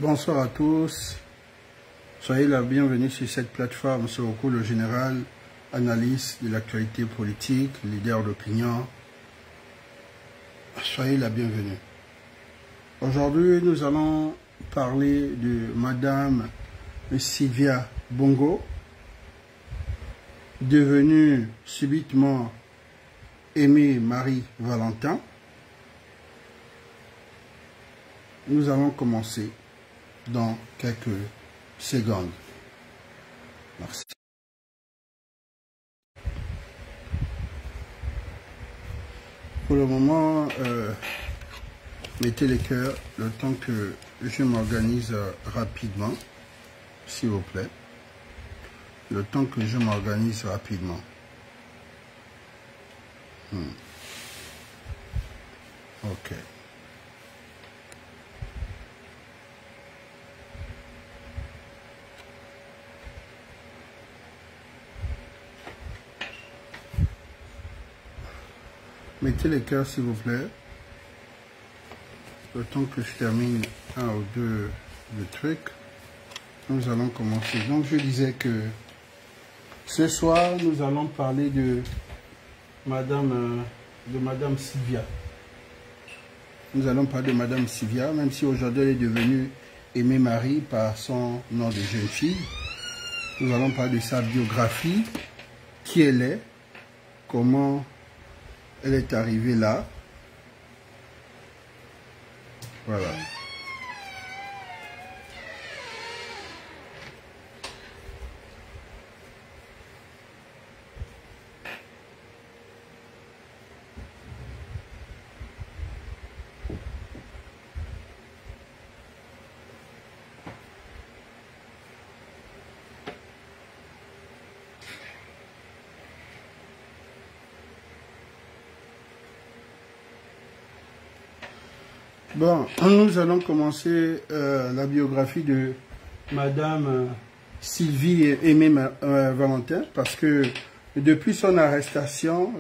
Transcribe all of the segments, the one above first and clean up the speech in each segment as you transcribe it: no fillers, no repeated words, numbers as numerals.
Bonsoir à tous, soyez la bienvenue sur cette plateforme Siroko le Général, analyse de l'actualité politique, leader d'opinion. Soyez la bienvenue. Aujourd'hui, nous allons parler de Madame Sylvia Bongo, devenue subitement Aimée Marie Valentin. Nous allons commencer dans quelques secondes. Merci. Pour le moment, mettez les cœurs le temps que je m'organise rapidement, s'il vous plaît. Le temps que je m'organise rapidement. Ok. Mettez les cœurs s'il vous plaît. Le temps que je termine un ou deux trucs, nous allons commencer. Donc je disais que ce soir nous allons parler de Madame Sylvia. Nous allons parler de Madame Sylvia, même si aujourd'hui elle est devenue Aimée Marie par son nom de jeune fille. Nous allons parler de sa biographie, qui elle est, comment elle est arrivée là. Voilà. Bon, nous allons commencer la biographie de Madame Sylvie Aimée Valentin, parce que depuis son arrestation,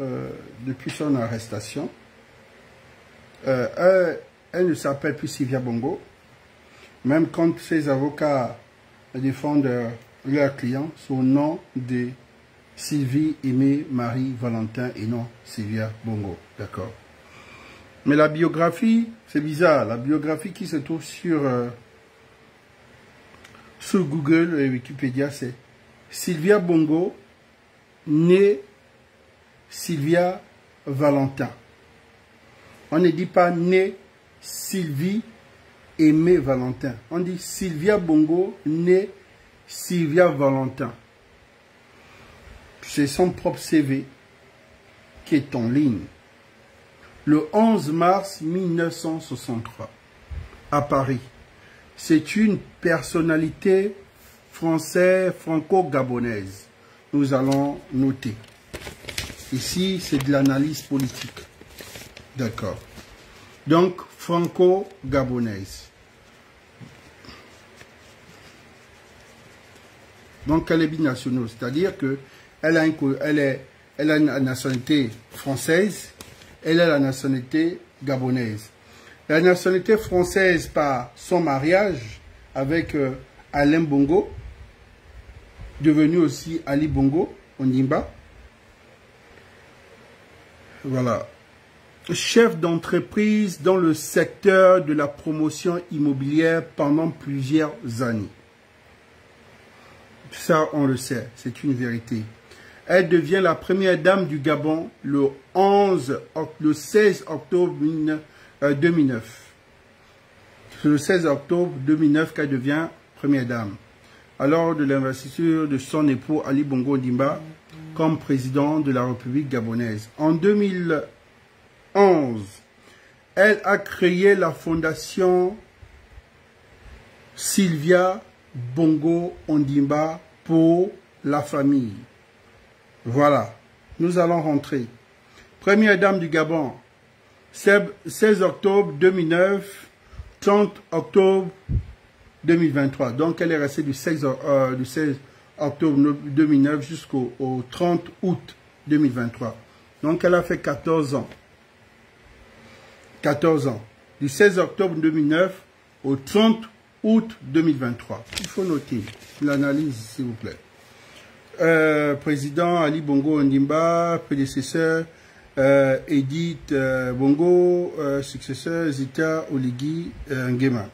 elle ne s'appelle plus Sylvia Bongo, même quand ses avocats défendent leurs clients sous le nom de Sylvie Aimée Marie Valentin et non Sylvia Bongo, d'accord. Mais la biographie, c'est bizarre, la biographie qui se trouve sur Google et Wikipédia, c'est Sylvia Bongo, née Sylvia Valentin. On ne dit pas née Sylvie Aimée Valentin. On dit Sylvia Bongo, née Sylvia Valentin. C'est son propre CV qui est en ligne. Le 11 mars 1963, à Paris. C'est une personnalité française, franco-gabonaise. Nous allons noter. Ici, c'est de l'analyse politique. D'accord. Donc, franco-gabonaise. Donc, elle est binationale. C'est-à-dire qu'elle a une nationalité française. Elle a la nationalité gabonaise. La nationalité française par son mariage avec Alain Bongo, devenu aussi Ali Bongo, Ondimba. Voilà. Chef d'entreprise dans le secteur de la promotion immobilière pendant plusieurs années. Ça, on le sait, c'est une vérité. Elle devient la première dame du Gabon le 16 octobre 2009. C'est le 16 octobre 2009 qu'elle devient première dame. Alors de l'investiture de son époux Ali Bongo Ondimba comme président de la République gabonaise. En 2011, elle a créé la fondation Sylvia Bongo Ondimba pour la famille. Voilà, nous allons rentrer. Première dame du Gabon, 16 octobre 2009, 30 octobre 2023. Donc, elle est restée du 16 octobre 2009 jusqu'au 30 août 2023. Donc, elle a fait 14 ans. 14 ans. Du 16 octobre 2009 au 30 août 2023. Il faut noter l'analyse, s'il vous plaît. Président Ali Bongo Ondimba, prédécesseur Edith Bongo, successeur Zita Oligui Nguema.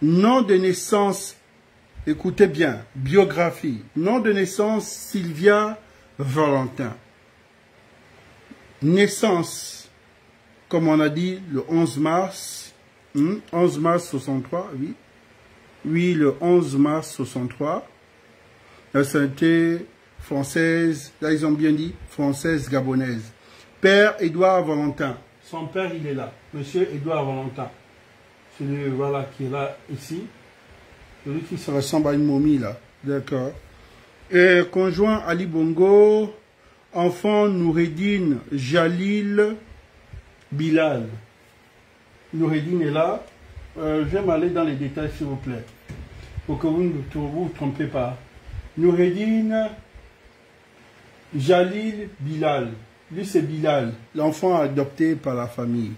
Nom de naissance, écoutez bien, biographie. Nom de naissance Sylvia Valentin. Naissance, comme on a dit, le 11 mars, 11 mars 63, oui. Oui, le 11 mars 63. Nationalité française, là ils ont bien dit, française gabonaise. Père Édouard Valentin. Son père, il est là. Monsieur Édouard Valentin. Celui, voilà, qui est là, ici. Celui qui se ressemble à une momie, là. D'accord. Et conjoint Ali Bongo, enfant Noureddine Jalil Bilal. Noureddine est là. Je vais m'aller dans les détails, s'il vous plaît. Pour que vous ne vous trompez pas. Noureddine Jalil Bilal. Lui, c'est Bilal, l'enfant adopté par la famille.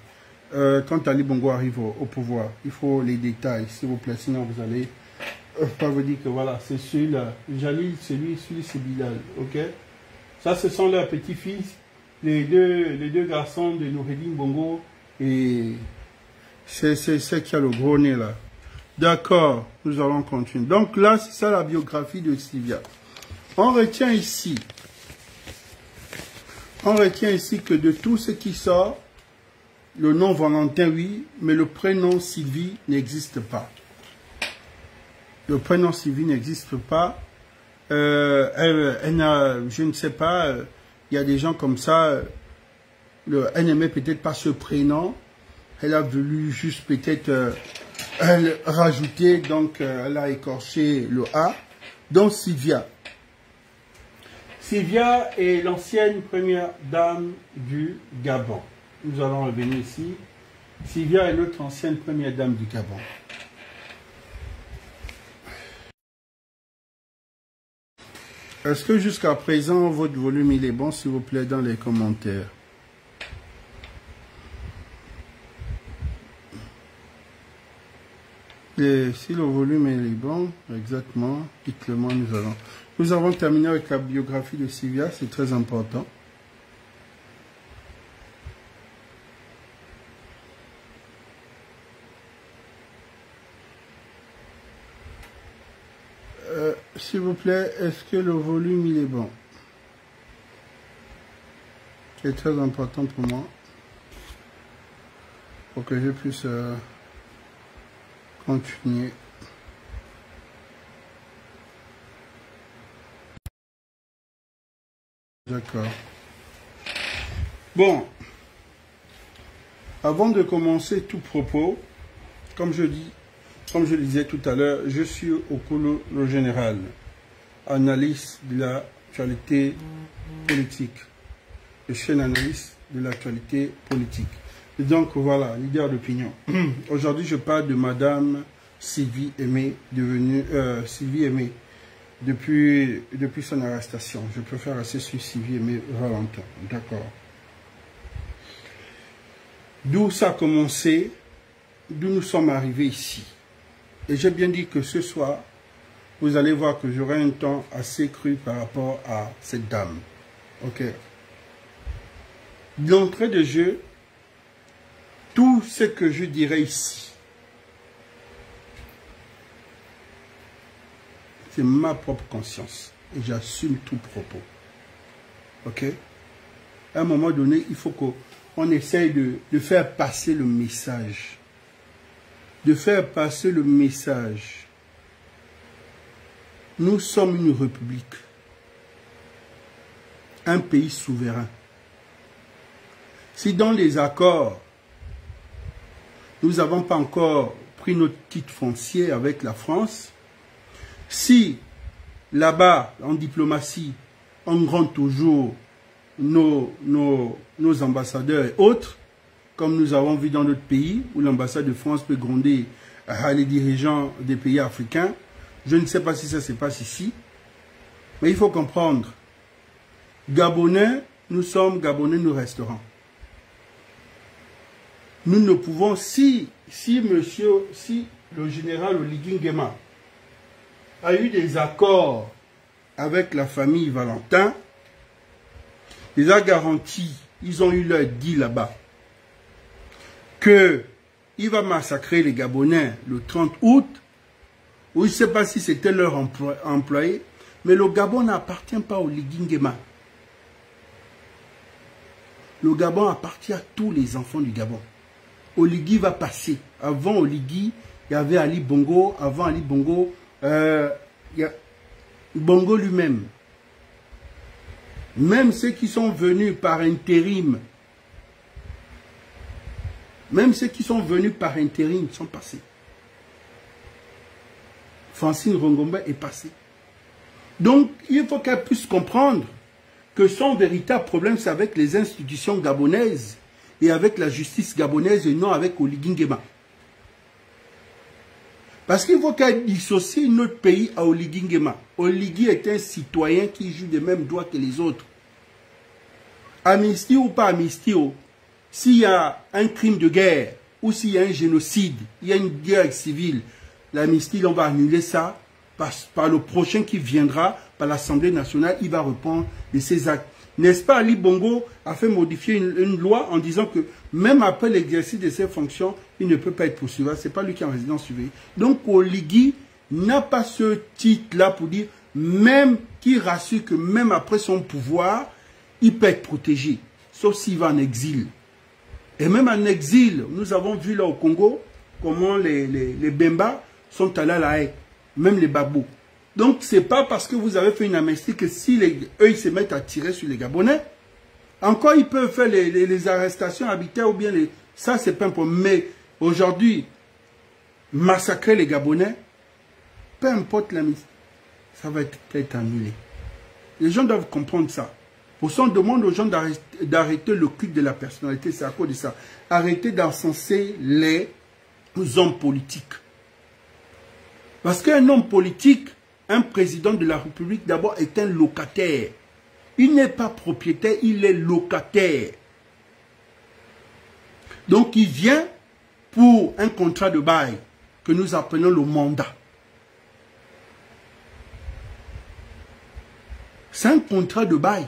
Quand Ali Bongo arrive au pouvoir, il faut les détails, s'il vous plaît, sinon vous allez pas vous dire que voilà, c'est celui-là. Jalil, c'est lui, celui c'est Bilal, ok? Ça, ce sont leurs petits-fils, les deux garçons de Noureddine Bongo, et c'est qui a le gros nez là. D'accord, nous allons continuer. Donc là, c'est ça la biographie de Sylvia. On retient ici que de tout ce qui sort, le nom Valentin, oui, mais le prénom Sylvie n'existe pas. Le prénom Sylvie n'existe pas. Je ne sais pas, il y a des gens comme ça, elle n'aimait peut-être pas ce prénom. Elle a voulu juste peut-être rajouter, donc elle a écorché le A. Donc Sylvia. Sylvia est l'ancienne première dame du Gabon. Nous allons revenir ici. Sylvia est notre ancienne première dame du Gabon. Est-ce que jusqu'à présent, votre volume il est bon, s'il vous plaît, dans les commentaires? Et si le volume est bon, exactement, dites-le-moi, nous avons terminé avec la biographie de Sylvia, c'est très important. S'il vous plaît, est-ce que le volume il est bon? C'est très important pour moi, pour que je puisse continuer. D'accord. Bon, avant de commencer tout propos, comme je disais tout à l'heure, je suis au cours le général, analyste de l'actualité politique. Je suis un analyste de l'actualité politique. Et donc voilà, leader d'opinion. Aujourd'hui, je parle de Madame Sylvie Aimé, devenue Sylvie Aimé, depuis son arrestation. Je préfère rester sur Sylvie Aimé Valentin. D'accord. D'où ça a commencé, d'où nous sommes arrivés ici. Et j'ai bien dit que ce soir, vous allez voir que j'aurai un temps assez cru par rapport à cette dame. Ok. D'entrée de jeu, tout ce que je dirais ici, c'est ma propre conscience. Et j'assume tout propos. Ok? À un moment donné, il faut qu'on essaye de faire passer le message. De faire passer le message. Nous sommes une république. Un pays souverain. Si dans les accords, nous n'avons pas encore pris notre titre foncier avec la France, si là-bas, en diplomatie, on rend toujours nos ambassadeurs et autres, comme nous avons vu dans notre pays, où l'ambassade de France peut gronder les dirigeants des pays africains. Je ne sais pas si ça se passe ici, mais il faut comprendre. Gabonais, nous sommes Gabonais, nous resterons. Nous ne pouvons, si le général Oligui Nguema, a eu des accords avec la famille Valentin. Il a garanti, ils ont eu leur dit là-bas, qu'il va massacrer les Gabonais le 30 août, ou je ne sais pas si c'était leur employé, mais le Gabon n'appartient pas au Oligui Nguema. Le Gabon appartient à tous les enfants du Gabon. Oligui va passer. Avant Oligui, il y avait Ali Bongo. Avant Ali Bongo, il y a Bongo lui-même. Même ceux qui sont venus par intérim, sont passés. Francine Rongombe est passée. Donc, il faut qu'elle puisse comprendre que son véritable problème, c'est avec les institutions gabonaises et avec la justice gabonaise et non avec Oligui Nguema. Parce qu'il faut qu'elle dissocie notre pays à Oligui Nguema. Oligui est un citoyen qui joue des mêmes droits que les autres. Amnistie ou pas amnistie, s'il y a un crime de guerre ou s'il y a un génocide, il y a une guerre civile, l'amnistie, on va annuler ça. Par le prochain qui viendra, par l'Assemblée nationale, il va répondre de ses actes. N'est-ce pas, Ali Bongo a fait modifier une loi en disant que même après l'exercice de ses fonctions, il ne peut pas être poursuivi. Ce n'est pas lui qui est en résidence surveillée. Donc, Oligui n'a pas ce titre-là pour dire, même qui rassure que même après son pouvoir, il peut être protégé, sauf s'il va en exil. Et même en exil, nous avons vu là au Congo, comment les Bemba sont allés à la haie. Même les babous. Donc, ce n'est pas parce que vous avez fait une amnistie que si eux, ils se mettent à tirer sur les Gabonais, encore ils peuvent faire les arrestations arbitraires ou bien les... Ça, c'est pas un problème. Mais aujourd'hui, massacrer les Gabonais, peu importe l'amnistie, ça va être annulé. Les gens doivent comprendre ça. Pour ça, on demande aux gens d'arrêter le culte de la personnalité. C'est à cause de ça. Arrêter d'encenser les hommes politiques. Parce qu'un homme politique, un président de la République, d'abord, est un locataire. Il n'est pas propriétaire, il est locataire. Donc, il vient pour un contrat de bail que nous appelons le mandat. C'est un contrat de bail.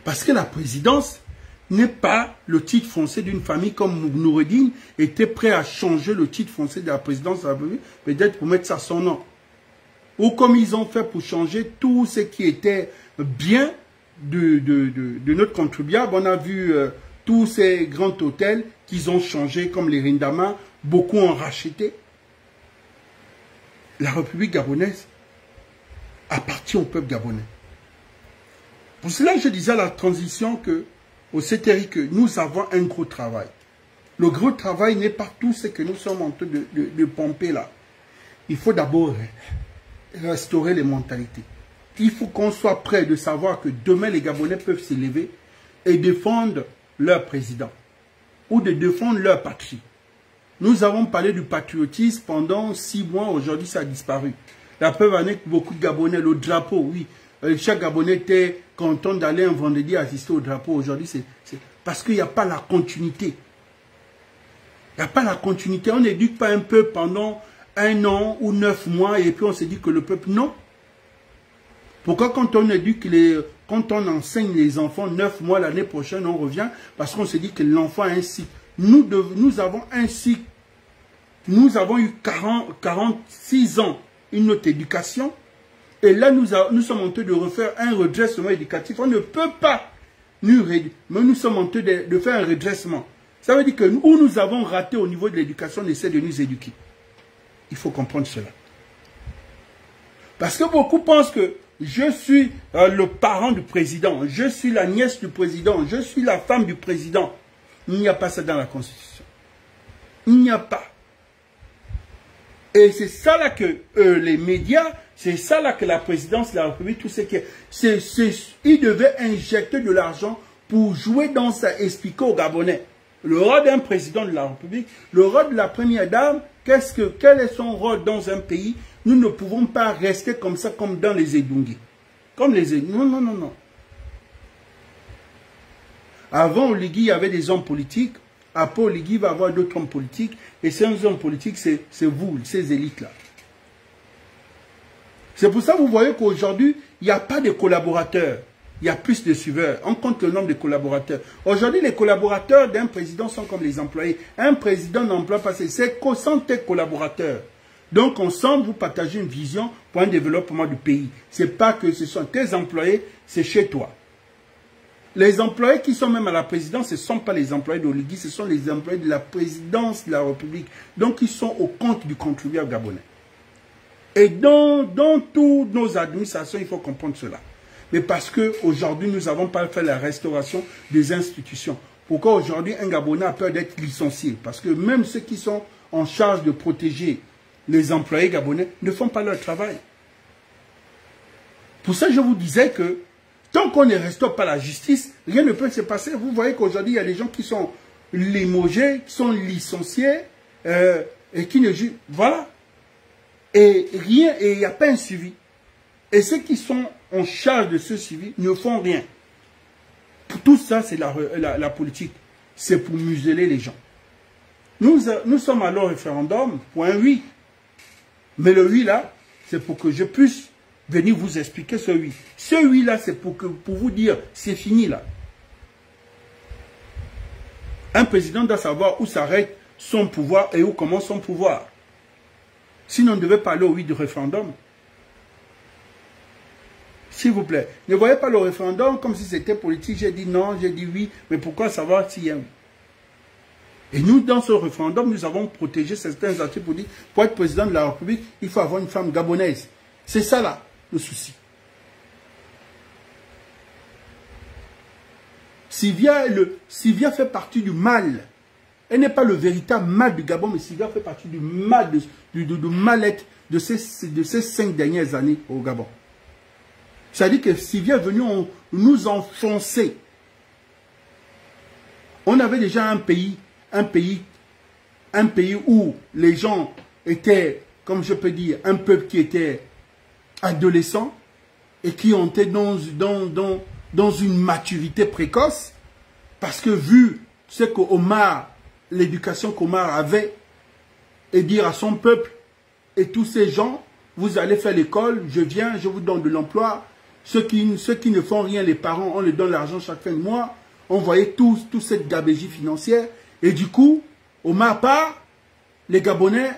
Parce que la présidence n'est pas le titre foncier d'une famille comme Noureddin était prêt à changer le titre foncier de la présidence de la République, peut-être pour mettre ça son nom. Ou comme ils ont fait pour changer tout ce qui était bien de notre contribuable. On a vu tous ces grands hôtels qu'ils ont changé comme les Rindama, beaucoup ont racheté. La République gabonaise appartient au peuple gabonais. Pour cela, je disais à la transition que au CTRI que nous avons un gros travail. Le gros travail n'est pas tout ce que nous sommes en train de pomper là. Il faut d'abord restaurer les mentalités. Il faut qu'on soit prêt de savoir que demain les Gabonais peuvent se lever et défendre leur président ou de défendre leur patrie. Nous avons parlé du patriotisme pendant 6 mois, aujourd'hui ça a disparu. La preuve en est que beaucoup de Gabonais, le drapeau, oui, chaque Gabonais était content d'aller un vendredi assister au drapeau. Aujourd'hui, c'est parce qu'il n'y a pas la continuité. Il n'y a pas la continuité. On n'éduque pas un peuple pendant 1 an ou 9 mois et puis on se dit que le peuple, non. Pourquoi quand on éduque quand on enseigne les enfants 9 mois l'année prochaine, on revient parce qu'on se dit que l'enfant a un cycle. Nous avons un cycle. Nous avons eu 46 ans une autre éducation. Et là, nous sommes en train de refaire un redressement éducatif. On ne peut pas nous réduire, mais nous sommes en train de faire un redressement. Ça veut dire que où nous avons raté au niveau de l'éducation, on essaie de nous éduquer. Il faut comprendre cela. Parce que beaucoup pensent que je suis le parent du président, je suis la nièce du président, je suis la femme du président. Il n'y a pas ça dans la Constitution. Il n'y a pas. Et c'est ça là que les médias, c'est ça là que la présidence de la République, tout ce qui est... Ils devaient injecter de l'argent pour jouer dans ça, expliquer aux Gabonais. Le rôle d'un président de la République, le rôle de la première dame, quel est son rôle dans un pays? Nous ne pouvons pas rester comme ça, comme dans les Edungi. Comme les Edungi. Non, non, non, non. Avant Oligui, il y avait des hommes politiques. Après Oligui, il va y avoir d'autres hommes politiques. Et ces hommes politiques, c'est vous, ces élites-là. C'est pour ça que vous voyez qu'aujourd'hui, il n'y a pas de collaborateurs. Il y a plus de suiveurs. On compte le nombre de collaborateurs. Aujourd'hui, les collaborateurs d'un président sont comme les employés. Un président n'emploie pas ses 100 collaborateurs. Donc, ensemble, vous partagez une vision pour un développement du pays. Ce n'est pas que ce sont tes employés, c'est chez toi. Les employés qui sont même à la présidence, ce ne sont pas les employés d'Oligui, ce sont les employés de la présidence de la République. Donc, ils sont au compte du contribuable gabonais. Et dans toutes nos administrations, il faut comprendre cela. Mais parce qu'aujourd'hui, nous n'avons pas fait la restauration des institutions. Pourquoi aujourd'hui, un Gabonais a peur d'être licencié? Parce que même ceux qui sont en charge de protéger les employés gabonais ne font pas leur travail. Pour ça, je vous disais que tant qu'on ne restaure pas la justice, rien ne peut se passer. Vous voyez qu'aujourd'hui, il y a des gens qui sont limogés, qui sont licenciés, et qui ne jugent. Voilà. Et rien, et il n'y a pas un suivi. Et ceux qui sont en charge de ce suivi ne font rien. Tout ça, c'est la politique. C'est pour museler les gens. Nous sommes allés au référendum pour un oui. Mais le oui là, c'est pour que je puisse venir vous expliquer ce oui. Ce oui là, c'est pour vous dire, c'est fini là. Un président doit savoir où s'arrête son pouvoir et où commence son pouvoir. Sinon, on devait parler au oui du référendum. S'il vous plaît, ne voyez pas le référendum comme si c'était politique. J'ai dit non, j'ai dit oui, mais pourquoi savoir s'il y a un oui? Et nous, dans ce référendum, nous avons protégé certains articles pour dire, pour être président de la République, il faut avoir une femme gabonaise. C'est ça là, le souci. Sylvia fait partie du mal. Elle n'est pas le véritable mal du Gabon, mais Sylvia fait partie du mal, du mal-être de ces 5 dernières années au Gabon. C'est-à-dire que Sylvia est venue nous enfoncer. On avait déjà un pays où les gens étaient, comme je peux dire, un peuple qui était adolescent et qui était dans une maturité précoce, parce que vu ce qu'Omar, l'éducation qu'Omar avait, et dire à son peuple et tous ces gens, vous allez faire l'école, je viens, je vous donne de l'emploi. Ceux qui ne font rien, les parents, on les donne l'argent chaque fin de mois. On voyait toute cette gabégie financière. Et du coup, Omar part, les Gabonais,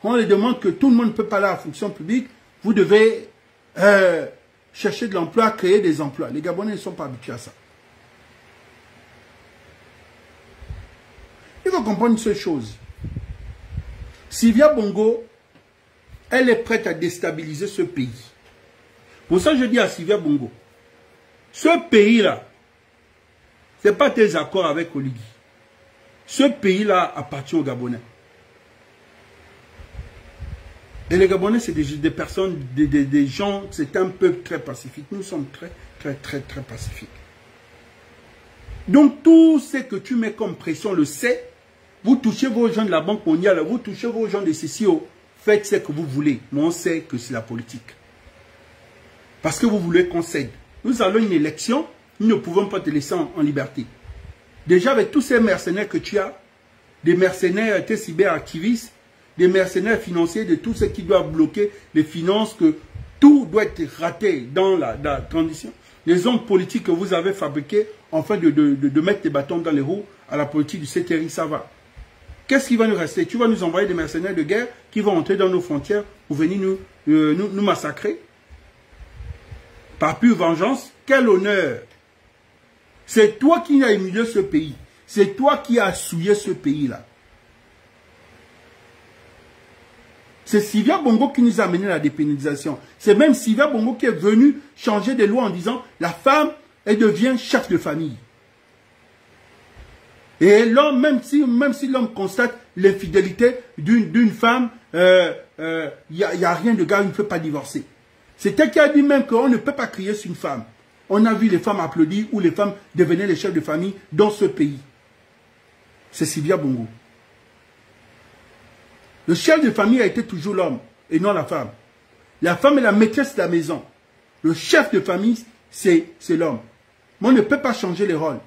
on les demande que tout le monde ne peut pas aller à la fonction publique. Vous devez chercher de l'emploi, créer des emplois. Les Gabonais ne sont pas habitués à ça. Il faut comprendre une seule chose. Sylvia Bongo, elle est prête à déstabiliser ce pays. Pour ça, je dis à Sylvia Bongo, ce pays-là, ce n'est pas tes accords avec Oligui. Ce pays-là appartient aux Gabonais. Et les Gabonais, c'est des personnes, des gens, c'est un peuple très pacifique. Nous sommes très pacifiques. Donc, tout ce que tu mets comme pression, le sait. Vous touchez vos gens de la Banque mondiale, vous touchez vos gens de CCO, faites ce que vous voulez. Mais on sait que c'est la politique. Parce que vous voulez qu'on cède. Nous allons une élection, nous ne pouvons pas te laisser en liberté. Déjà, avec tous ces mercenaires que tu as, des mercenaires, tes cyberactivistes, des mercenaires financiers, de tous ceux qui doivent bloquer les finances, que tout doit être raté dans la transition. Les hommes politiques que vous avez fabriqués, afin de mettre des bâtons dans les roues à la politique du CTRI, ça va. Qu'est-ce qui va nous rester? Tu vas nous envoyer des mercenaires de guerre qui vont entrer dans nos frontières pour venir nous massacrer? Par pure vengeance, quel honneur! C'est toi qui as humilié ce pays. C'est toi qui as souillé ce pays-là. C'est Sylvia Bongo qui nous a amené à la dépénalisation. C'est même Sylvia Bongo qui est venue changer des lois en disant la femme, elle devient chef de famille. Et l'homme, même si l'homme constate l'infidélité d'une femme, il n'y a rien de grave, il ne peut pas divorcer. C'est elle qui a dit même qu'on ne peut pas crier sur une femme. On a vu les femmes applaudir ou les femmes devenaient les chefs de famille dans ce pays. C'est Sylvia Bongo. Le chef de famille a été toujours l'homme et non la femme. La femme est la maîtresse de la maison. Le chef de famille, c'est l'homme. Mais on ne peut pas changer les rôles.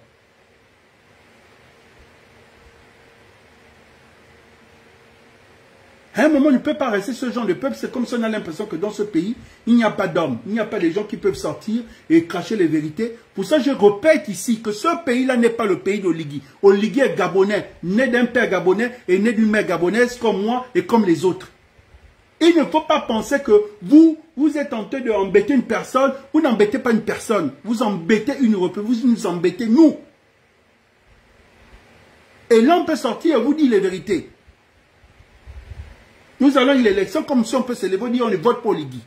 À un moment, on ne peut pas rester ce genre de peuple. C'est comme si on a l'impression que dans ce pays, il n'y a pas d'hommes. Il n'y a pas de gens qui peuvent sortir et cracher les vérités. Pour ça, je répète ici que ce pays-là n'est pas le pays d'Oligui. Oligui est gabonais, né d'un père gabonais et né d'une mère gabonaise comme moi et comme les autres. Il ne faut pas penser que vous êtes en train d'embêter une personne. Vous n'embêtez pas une personne. Vous embêtez une Européenne. Vous nous embêtez nous. Et l'homme peut sortir et vous dire les vérités. Nous allons à l'élection comme si on peut se lever et dire on vote pour Oligui.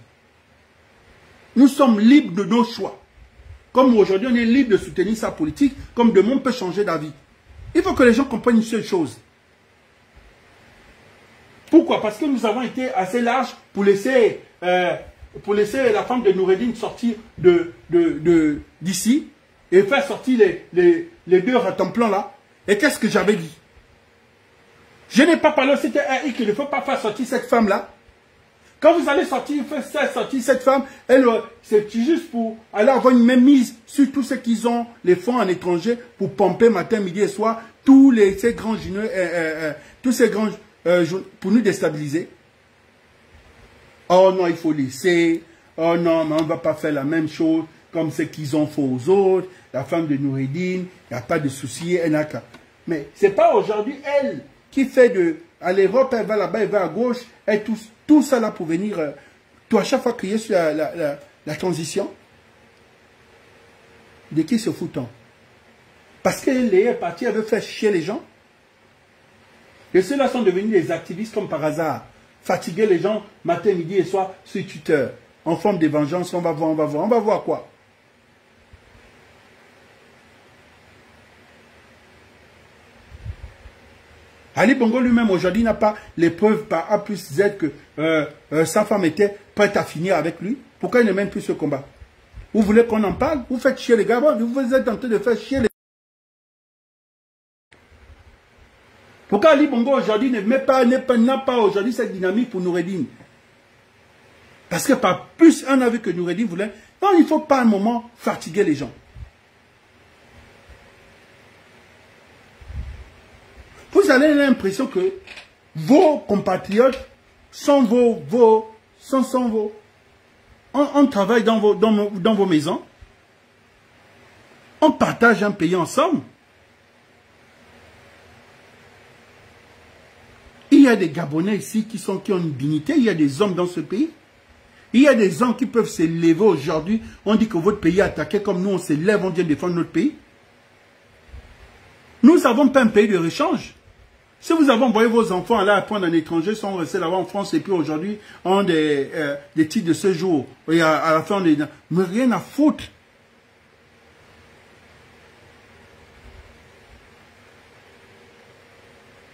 Nous sommes libres de nos choix. Comme aujourd'hui on est libre de soutenir sa politique, comme demain on peut changer d'avis. Il faut que les gens comprennent une seule chose. Pourquoi? Parce que nous avons été assez larges pour laisser la femme de Noureddine sortir d'ici et faire sortir les deux ratemplans là. Et qu'est-ce que j'avais dit? Je n'ai pas parlé, c'était un qu'il ne faut pas faire sortir cette femme-là. Quand vous allez sortir cette femme, c'est juste pour aller avoir une même mise sur tous ceux qui ont les fonds en étranger pour pomper matin, midi et soir, ces grands pour nous déstabiliser. Oh non, il faut laisser. Oh non, mais on ne va pas faire la même chose comme ce qu'ils ont fait aux autres. La femme de Noureddine, il n'y a pas de souci, elle n'a qu'à. Mais ce n'est pas aujourd'hui elle qui fait à l'Europe, elle va là-bas, elle va à gauche, et tout ça là pour venir, à chaque fois crier sur la transition. De qui se fout-on? Parce qu'elle est partie, elle veut faire chier les gens. Et ceux-là sont devenus des activistes comme par hasard. Fatiguer les gens matin, midi et soir sur Twitter. En forme de vengeance, on va voir. On va voir quoi? Ali Bongo lui-même aujourd'hui n'a pas les preuves par A plus Z que sa femme était prête à finir avec lui. Pourquoi il ne mène plus ce combat? Vous voulez qu'on en parle? Vous faites chier les gars. Vous êtes en train de faire chier les... Pourquoi Ali Bongo aujourd'hui n'a pas aujourd'hui cette dynamique pour Noureddine? Parce que par plus un avis que Noureddine voulait. Non, il ne faut pas un moment fatiguer les gens. Vous avez l'impression que vos compatriotes sont on travaille dans vos maisons. On partage un pays ensemble. Il y a des Gabonais ici qui ont une dignité. Il y a des hommes dans ce pays. Il y a des gens qui peuvent se lever aujourd'hui. On dit que votre pays est attaqué comme nous, on se lève, on vient défendre notre pays. Nous n'avons pas un pays de rechange. Si vous avez envoyé vos enfants aller apprendre en étranger, ils sont restés là-bas en France et puis aujourd'hui, ont des titres de séjour. Et à la fin, on est... Mais rien à foutre.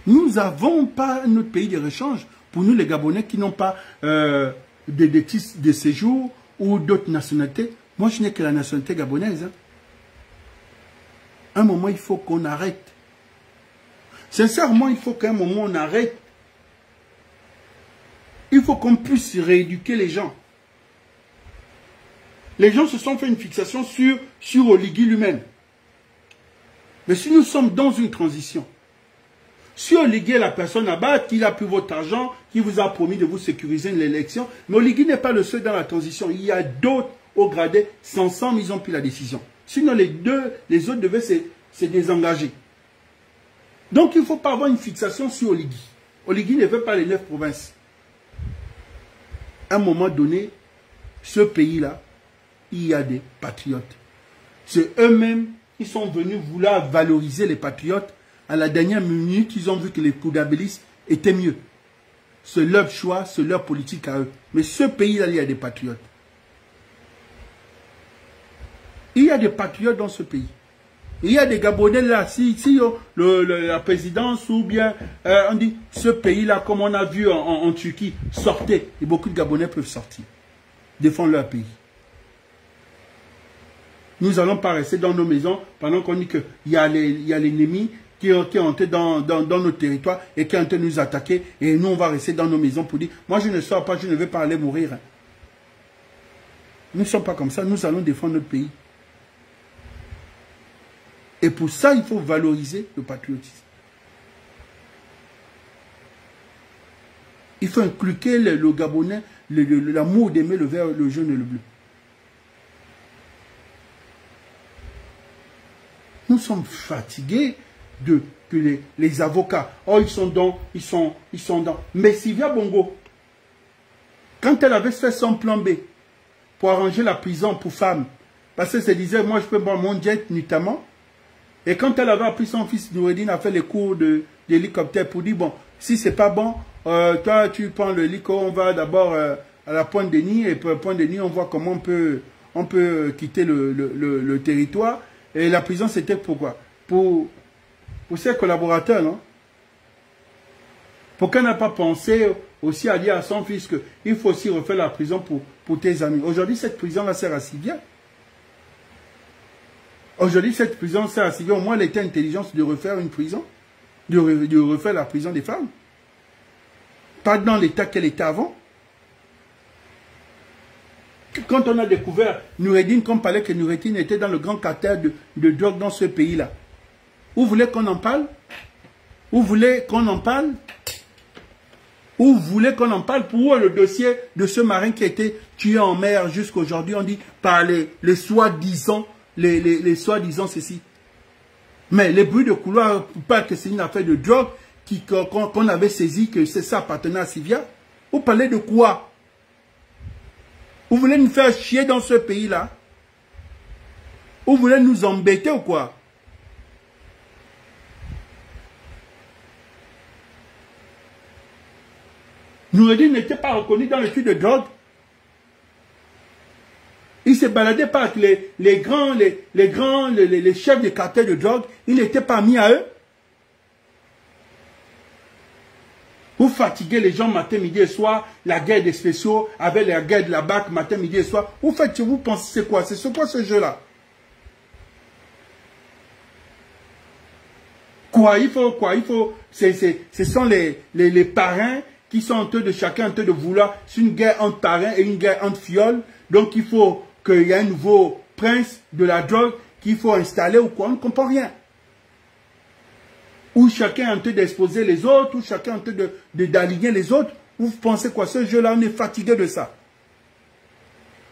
Nous n'avons pas notre pays de rechange. Pour nous, les Gabonais qui n'ont pas des titres de séjour ou d'autres nationalités. Moi, je n'ai que la nationalité gabonaise. Hein. Un moment, il faut qu'on arrête. Sincèrement, il faut qu'à un moment, on arrête. Il faut qu'on puisse rééduquer les gens. Les gens se sont fait une fixation sur Oligui lui-même. Mais si nous sommes dans une transition, si Oligui est la personne à battre, qu'il a pris votre argent, qui vous a promis de vous sécuriser l'élection, mais Oligui n'est pas le seul dans la transition. Il y a d'autres au gradé, ensemble, ils ont pris la décision. Sinon, les autres devaient se désengager. Donc, il ne faut pas avoir une fixation sur Oligui. Oligui ne veut pas les 9 provinces. À un moment donné, ce pays-là, il y a des patriotes. C'est eux-mêmes qui sont venus vouloir valoriser les patriotes. À la dernière minute, ils ont vu que les Koudabélis étaient mieux. C'est leur choix, c'est leur politique à eux. Mais ce pays-là, il y a des patriotes. Il y a des patriotes dans ce pays. Il y a des Gabonais là, si la présidence ou bien on dit ce pays-là, comme on a vu en Turquie, sortez. Et beaucoup de Gabonais peuvent sortir, défendre leur pays. Nous n'allons pas rester dans nos maisons pendant qu'on dit qu'il y a l'ennemi qui est entré dans notre territoire et qui est en train de nous attaquer. Et nous, on va rester dans nos maisons pour dire, moi je ne sors pas, je ne vais pas aller mourir. Nous ne sommes pas comme ça, nous allons défendre notre pays. Et pour ça, il faut valoriser le patriotisme. Il faut inculquer le Gabonais l'amour d'aimer le vert, le jaune et le bleu. Nous sommes fatigués que les avocats, oh ils sont dans. Mais Sylvia Bongo, quand elle avait fait son plan B pour arranger la prison pour femmes, parce qu'elle se disait, moi je peux prendre mon jet notamment, et quand elle avait appris son fils Noureddin à faire les cours d'hélicoptère pour dire, bon, si c'est pas bon, toi tu prends le hélico, on va d'abord à la Pointe-Denis, et pour la Pointe-Denis, on voit comment on peut quitter le territoire. Et la prison, c'était pourquoi? Pour ses collaborateurs, non? Pourquoi n'a pas pensé aussi à dire à son fils qu'il faut aussi refaire la prison pour tes amis? Aujourd'hui, cette prison-là sert à si bien. Aujourd'hui, cette prison sert à si bien. Au moins, elle était intelligente de refaire une prison, de refaire la prison des femmes. Pas dans l'état qu'elle était avant. Quand on a découvert Noureddin, qu'on parlait que Noureddin était dans le grand cartel de drogue dans ce pays-là, vous voulez qu'on en parle? Vous voulez qu'on en parle? Vous voulez qu'on en parle? Pour le dossier de ce marin qui a été tué en mer jusqu'à aujourd'hui, on dit par les soi-disant, les soi-disant ceci. Mais les bruits de couloir, pas que c'est une affaire de drogue qu'on avait saisi que c'est ça appartenait à Sylvia. Vous parlez de quoi? Vous voulez nous faire chier dans ce pays-là? Vous voulez nous embêter ou quoi? Noureddin n'était pas reconnu dans le truc de drogue. Il se baladait pas avec les chefs des cartels de drogue. Il n'était pas mis à eux. Vous fatiguez les gens matin, midi et soir, la guerre des spéciaux, avec la guerre de la BAC matin, midi et soir. Vous pensez c'est quoi? C'est quoi ce jeu-là? Quoi? Il faut, ce sont les parrains qui sont en train de chacun en train de vouloir. C'est une guerre entre parrains et une guerre entre fioles. Donc il faut qu'il y ait un nouveau prince de la drogue qu'il faut installer ou quoi? On ne comprend rien. Où chacun est en train d'exposer les autres, où chacun est en train d'aligner les autres. Vous pensez quoi? Ce jeu-là, on est fatigué de ça.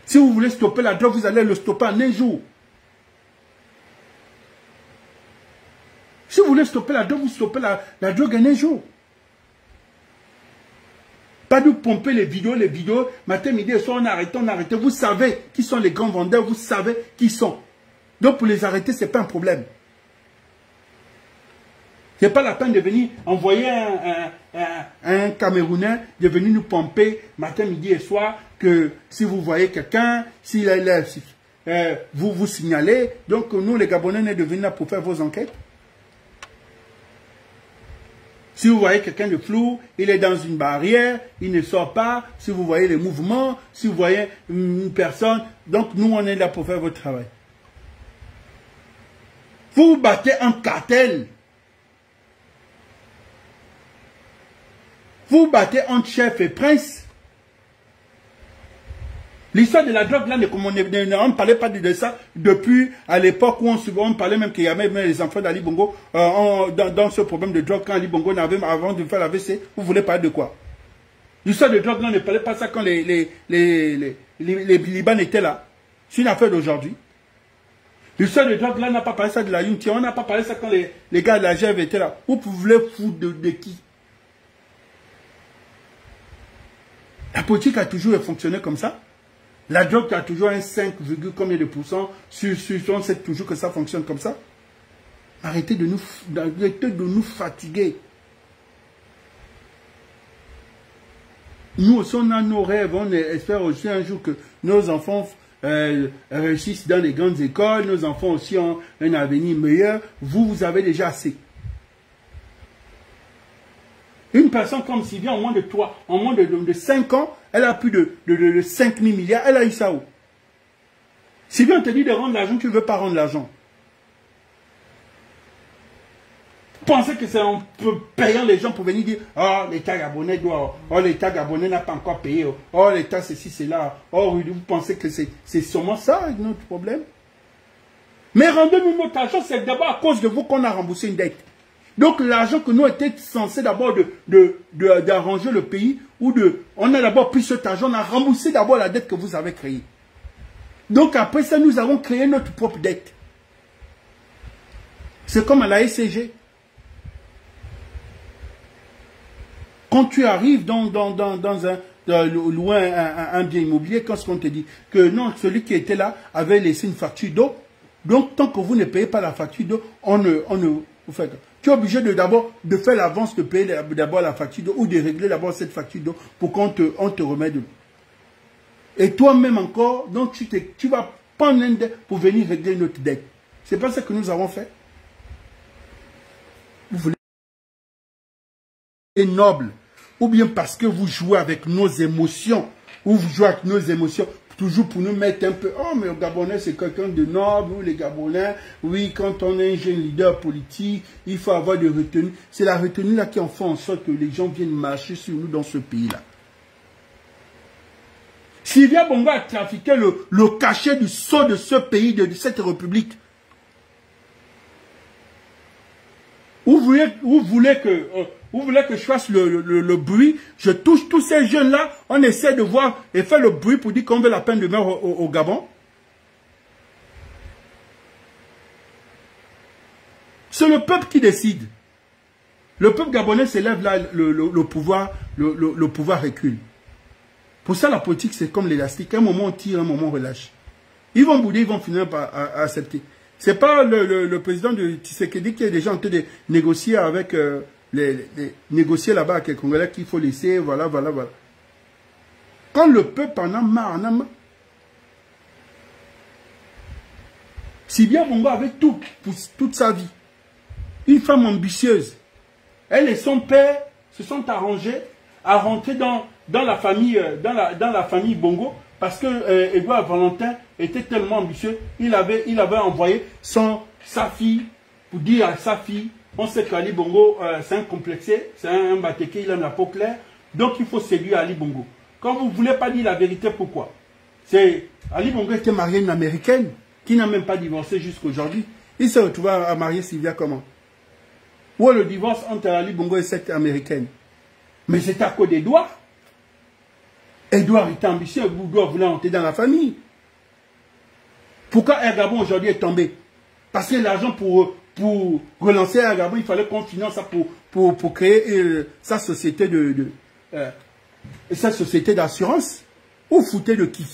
Si vous voulez stopper la drogue, vous allez le stopper en un jour. Si vous voulez stopper la drogue, vous stoppez la drogue en un jour. Pas de pomper les vidéos, matin, midi et soir, on arrête. Vous savez qui sont les grands vendeurs, vous savez qui sont. Donc pour les arrêter, ce n'est pas un problème. Ce n'est pas la peine de venir envoyer un Camerounais de venir nous pomper matin, midi et soir que si vous voyez quelqu'un, vous signalez. Donc nous, les Gabonais, on est devenus là pour faire vos enquêtes. Si vous voyez quelqu'un de flou, il est dans une barrière, il ne sort pas. Si vous voyez les mouvements, si vous voyez une personne, donc nous, on est là pour faire votre travail. Vous vous battez en cartel. Vous vous battez entre chef et prince. L'histoire de la drogue, là, on ne parlait pas de ça depuis à l'époque où on parlait même qu'il y avait même les enfants d'Ali Bongo dans ce problème de drogue quand Ali Bongo n'avait avant de faire la WC. Vous voulez parler de quoi? L'histoire de drogue, là, on ne parlait pas ça quand les Libanais étaient là. C'est une affaire d'aujourd'hui. L'histoire de drogue, là, on n'a pas parlé ça de la Yunti. On n'a pas parlé ça quand les gars de la GEV étaient là. Vous voulez foutre de qui? La politique a toujours fonctionné comme ça. La drogue a toujours un 5, combien de pourcents sur on sait toujours que ça fonctionne comme ça. Arrêtez de nous fatiguer. Nous aussi, on a nos rêves. On espère aussi un jour que nos enfants réussissent dans les grandes écoles. Nos enfants aussi ont un avenir meilleur. Vous avez déjà assez. Une personne comme Sylvia, en moins de 5 ans, elle a plus de 5 000 milliards. Elle a eu ça où? Sylvia, on te dit de rendre l'argent, tu ne veux pas rendre l'argent. Pensez que c'est en payant les gens pour venir dire « Oh, l'État gabonais doit... Oh, l'État gabonais n'a pas encore payé. Oh, l'État ceci, c'est là. Oh, vous pensez que c'est sûrement ça notre problème? Mais rendez-nous notre argent, c'est d'abord à cause de vous qu'on a remboursé une dette. Donc l'argent que nous étions censés d'abord d'arranger le pays, on a d'abord pris cet argent, on a remboursé d'abord la dette que vous avez créée. Donc après ça, nous avons créé notre propre dette. C'est comme à la SCG. Quand tu arrives dans un bien immobilier, quand on te dit que non, celui qui était là avait laissé une facture d'eau, donc tant que vous ne payez pas la facture d'eau, vous faites. Tu es obligé d'abord de faire l'avance, de payer d'abord la facture d'eau ou de régler d'abord cette facture d'eau pour qu'on te remette de l'eau. Et toi-même encore, donc tu vas prendre une dette pour venir régler notre dette. C'est pas ça que nous avons fait. Vous voulez être noble, ou bien parce que vous jouez avec nos émotions, ou vous jouez avec nos émotions, toujours pour nous mettre un peu, oh mais le Gabonais c'est quelqu'un de noble, ou les Gabonais, oui, quand on est un jeune leader politique, il faut avoir de retenue. C'est la retenue là qui en fait en sorte que les gens viennent marcher sur nous dans ce pays-là. Sylvia Bongo a trafiqué le cachet du sceau de ce pays, de cette république. Vous voulez que je fasse le bruit, je touche tous ces jeunes-là, on essaie de voir et faire le bruit pour dire qu'on veut la peine de mort au Gabon. C'est le peuple qui décide. Le peuple gabonais s'élève là, le pouvoir recule. Pour ça, la politique, c'est comme l'élastique. Un moment on tire, un moment on relâche. Ils vont bouder, ils vont finir par accepter. C'est pas le président de Tshisekedi qui est déjà en train de négocier avec négocier là-bas avec les Congolais qu'il faut laisser, voilà. Quand le peuple en a marre, Sylvia Bongo avait tout pour toute sa vie. Une femme ambitieuse. Elle et son père se sont arrangés à rentrer dans la famille Bongo parce que Edouard Valentin était tellement ambitieux, il avait envoyé sa fille pour dire à sa fille, on sait qu'Ali Bongo c'est un complexé, c'est un batéké, il a la peau claire, donc il faut séduire Ali Bongo. Quand vous ne voulez pas dire la vérité, pourquoi? Ali Bongo était marié à une américaine qui n'a même pas divorcé jusqu'à aujourd'hui. Il s'est retrouvé à marier Sylvia comment? Où est le divorce entre Ali Bongo et cette américaine? Mais c'est à cause d'Edouard. Edouard était ambitieux, Edouard voulait entrer dans la famille. Pourquoi Air Gabon aujourd'hui est tombé? Parce que l'argent pour relancer Air Gabon, il fallait qu'on finance ça pour créer sa société d'assurance. Ou foutez de qui?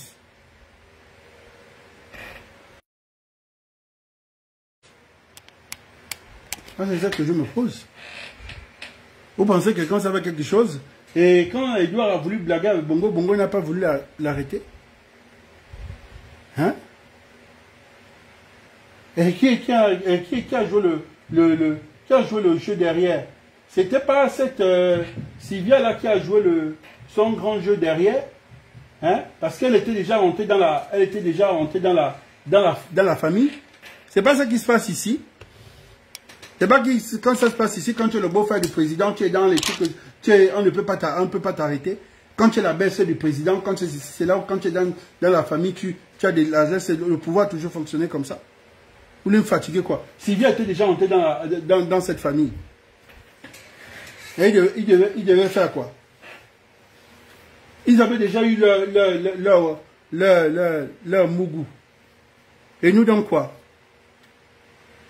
C'est ça que je me pose. Vous pensez que quelqu'un savait quelque chose? Et quand Edouard a voulu blaguer avec Bongo, Bongo n'a pas voulu l'arrêter. Hein? Et qui a joué le jeu derrière? C'était pas cette Sylvia là qui a joué son grand jeu derrière, hein? Parce qu'elle était déjà rentrée dans la famille. C'est pas ça qui se passe ici. C'est pas quand ça se passe ici, quand tu es le beau-frère du président, tu es dans les trucs, on ne peut pas t'arrêter. Quand tu es la belle-sœur du président, c'est là où quand tu es dans la famille, tu as des lasers, le pouvoir a toujours fonctionné comme ça. Vous voulez me fatiguer quoi? Sylvia était déjà entrée dans cette famille. Et il devait faire quoi? Ils avaient déjà eu leur mougou. Et nous dans quoi?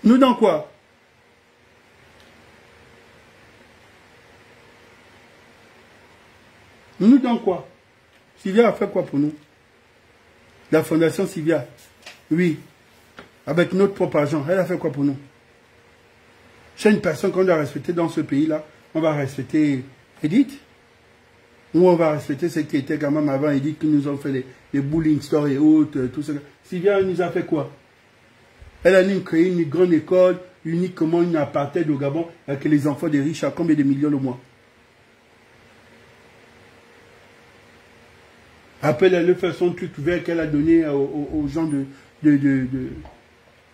Nous dans quoi? Nous dans quoi? Sylvia a fait quoi pour nous? La fondation Sylvia. Oui. Avec notre propre argent. Elle a fait quoi pour nous? C'est une personne qu'on doit respecter dans ce pays-là. On va respecter Edith. Ou on va respecter celle qui était quand même avant Edith, qui nous ont fait les bullying stories et autres, tout ça. Sylvia nous a fait quoi? Elle a créé une grande école, uniquement une apartheid au Gabon, avec les enfants des riches à combien de millions le mois? Après, elle a fait son truc vert qu'elle a donné aux gens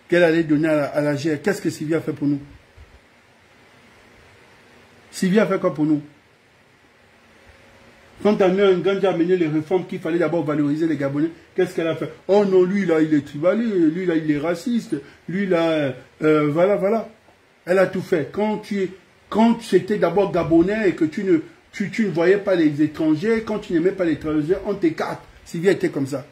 qu'elle allait donner à la GR. Qu'est-ce que Sylvia a fait pour nous? Sylvia a fait quoi pour nous? Quand un Gandhi a amené les réformes qu'il fallait d'abord valoriser les Gabonais, qu'est-ce qu'elle a fait? Oh non, lui là, il est tribalé, lui là, il est raciste, lui là, voilà. Elle a tout fait. Quand tu étais d'abord Gabonais et que tu ne voyais pas les étrangers, quand tu n'aimais pas les étrangers, on t'écarte. Sylvia était comme ça.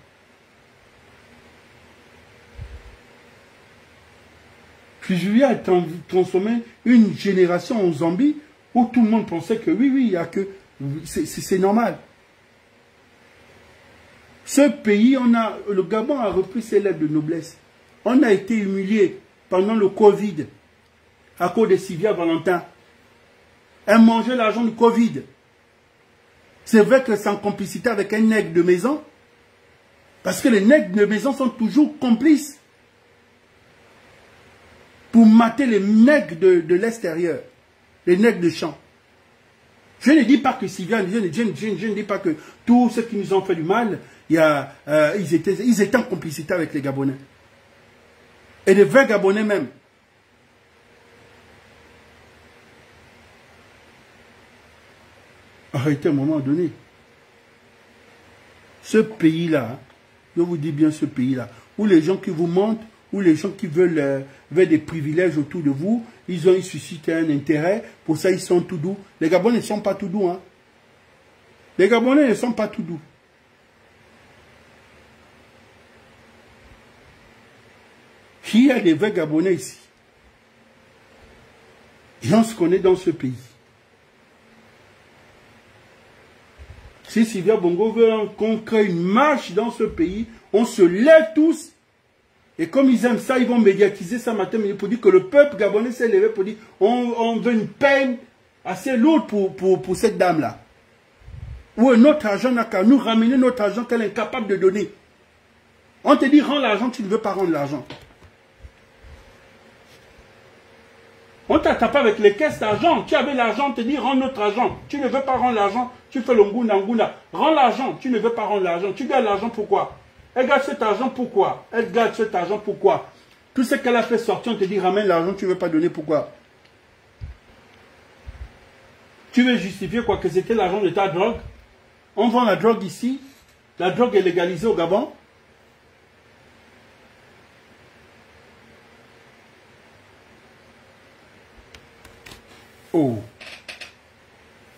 Puis Sylvia a transformé une génération en Zambie où tout le monde pensait que oui, il y a que... C'est normal. Ce pays, le Gabon a repris ses lettres de noblesse. On a été humilié pendant le Covid à cause de Sylvia Valentin. Elle mangeait l'argent du Covid. C'est vrai que c'est en complicité avec un nègre de maison. Parce que les nègres de maison sont toujours complices. Pour mater les nègres de l'extérieur. Les nègres de champ. Je ne dis pas que Sylvia, je ne dis pas que tous ceux qui nous ont fait du mal, ils étaient en complicité avec les Gabonais. Et les vrais Gabonais même. Arrêtez à un moment donné. Ce pays-là, je vous dis bien ce pays-là, où les gens qui vous mentent, où les gens qui veulent des privilèges autour de vous, ils suscitent un intérêt, pour ça ils sont tout doux. Les Gabonais ne sont pas tout doux. Hein. Les Gabonais ne sont pas tout doux. Il y a des vrais Gabonais ici. Et on se connaît dans ce pays. Si Sylvia Bongo veut qu'on crée une marche dans ce pays, on se lève tous. Et comme ils aiment ça, ils vont médiatiser ça matin pour dire que le peuple gabonais s'est levé pour dire on veut une peine assez lourde pour cette dame-là. Ou notre argent n'a qu'à nous ramener notre argent qu'elle est incapable de donner. On te dit rends l'argent, tu ne veux pas rendre l'argent. On t'attaque avec les caisses d'argent. Tu avais l'argent, on te dit rends notre argent. Tu ne veux pas rendre l'argent, tu fais le nguna. Rends l'argent, tu ne veux pas rendre l'argent. Tu gardes l'argent pourquoi? Elle garde cet argent pourquoi? Elle garde cet argent pourquoi? Tout ce qu'elle a fait sortir, on te dit ramène l'argent, tu ne veux pas donner pourquoi? Tu veux justifier quoi? Que c'était l'argent de ta drogue? On vend la drogue ici. La drogue est légalisée au Gabon. Oh.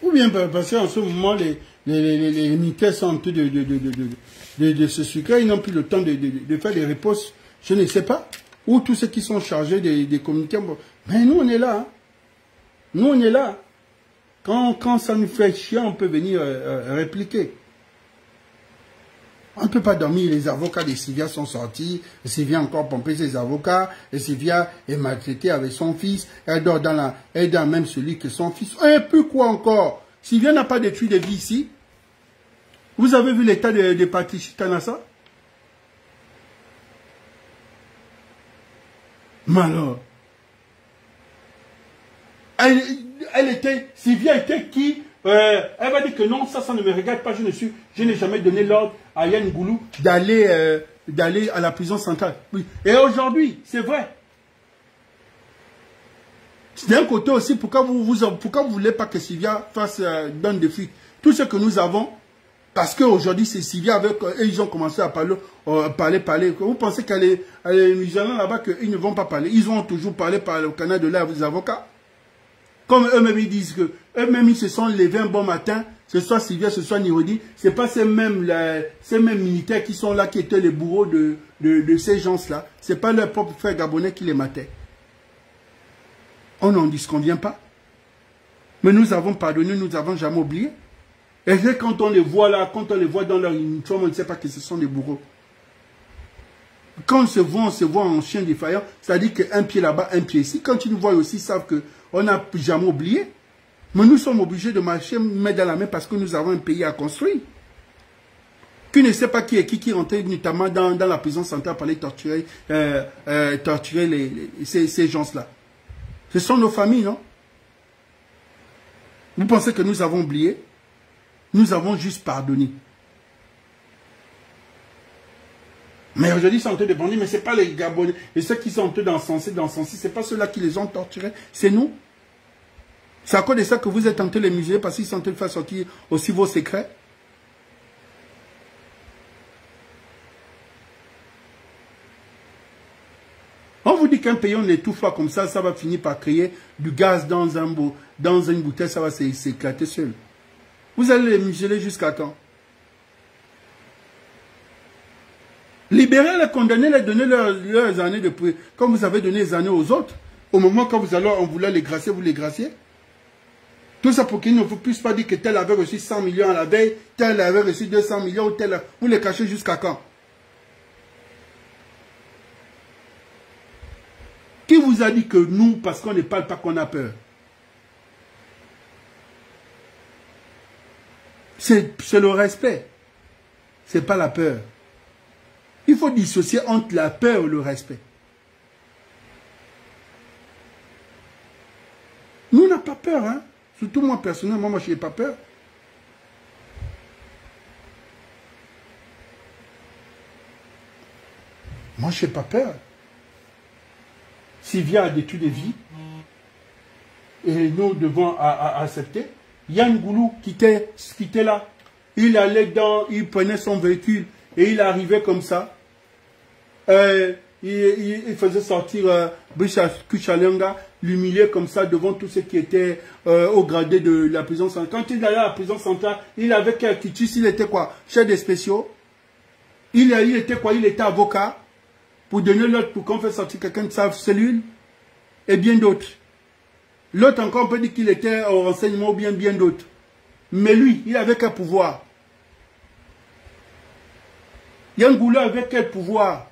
Ou bien parce qu'en ce moment, les militaires sont en train de se sucrer, ils n'ont plus le temps de faire des réponses, je ne sais pas. Ou tous ceux qui sont chargés des communicants. Mais nous, on est là. Hein. Nous, on est là. Quand ça nous fait chier, on peut venir répliquer. On ne peut pas dormir. Les avocats de Sylvia sont sortis. Sylvia a encore pompé ses avocats. Et Sylvia est maltraitée avec son fils. Elle dort dans même celui que son fils. Et puis quoi encore? Sylvia n'a pas détruit de vie ici. Vous avez vu l'état de Patricia Tanassa? Mais alors, Sylvia était qui? Elle va dire que non, ça ne me regarde pas, je n'ai jamais donné l'ordre à Yann Goulou d'aller à la prison centrale. Oui. Et aujourd'hui, c'est vrai. D'un côté aussi, pourquoi vous voulez pas que Sylvia donne des fuites? Tout ce que nous avons, parce qu'aujourd'hui, c'est Sylvia avec eux, ils ont commencé à parler. Vous pensez qu'elle est musulmane là-bas, qu'ils ne vont pas parler? Ils ont toujours parlé par le canal de leurs avocats. Comme eux-mêmes ils disent que eux-mêmes ils se sont levés un bon matin, ce soit Sylvia, ce soit Nirodi, ce n'est pas ces mêmes militaires qui sont là, qui étaient les bourreaux de ces gens-là. Ce n'est pas leur propre frère gabonais qui les matait. On n'en disconvient pas. Mais nous avons pardonné, nous n'avons jamais oublié. Et quand on les voit là, quand on les voit dans leur uniforme, on ne sait pas que ce sont des bourreaux. Quand on se voit en chien défaillant, c'est-à-dire qu'un pied là-bas, un pied ici. Quand ils nous voient aussi, ils savent qu'on n'a jamais oublié. Mais nous sommes obligés de marcher main dans la main parce que nous avons un pays à construire. Qui ne sait pas qui est qui rentre notamment dans la prison centrale pour aller torturer ces gens-là. Ce sont nos familles, non? Vous pensez que nous avons oublié? Nous avons juste pardonné. Mais aujourd'hui, ils sont en train de bandits, mais ce n'est pas les Gabonais. Et ceux qui sont en train d'encenser, ce n'est pas ceux-là qui les ont torturés, c'est nous. C'est à cause de ça que vous êtes en train de les museler parce qu'ils sont en train de faire sortir aussi vos secrets. On vous dit qu'un pays, on l'étouffe pas comme ça va finir par créer du gaz dans une bouteille, ça va s'éclater seul. Vous allez les museler jusqu'à quand? Libérer les condamnés, les donner leurs années de prix, comme vous avez donné les années aux autres. Au moment quand on voulait les gracier, vous les graciez. Tout ça pour qu'il ne vous puisse pas dire que tel avait reçu 100 millions à la veille, tel avait reçu 200 millions, ou tel. Vous les cachez jusqu'à quand? Qui vous a dit que nous, parce qu'on ne parle pas, qu'on a peur? C'est le respect. C'est pas la peur. Il faut dissocier entre la peur et le respect. Nous, on n'a pas peur, hein. Surtout moi, personnellement, moi, je n'ai pas peur. Moi, je n'ai pas peur. Sylvia a détruit des vies. Et nous devons accepter. Yann Goulou qui était là. Il allait il prenait son véhicule et il arrivait comme ça. Il faisait sortir Bisha Kuchalenga, l'humilier comme ça devant tous ceux qui étaient au gradé de la prison centrale. Quand il allait à la prison centrale, il avait quel titus? Il était quoi? Chef des spéciaux. Il était quoi? Il était avocat. Pour donner l'autre, pour qu'on fasse sortir quelqu'un de sa cellule. Et bien d'autres. L'autre encore, on peut dire qu'il était au renseignement ou bien d'autres. Mais lui, il avait quel pouvoir? Yann Goulou avait quel pouvoir?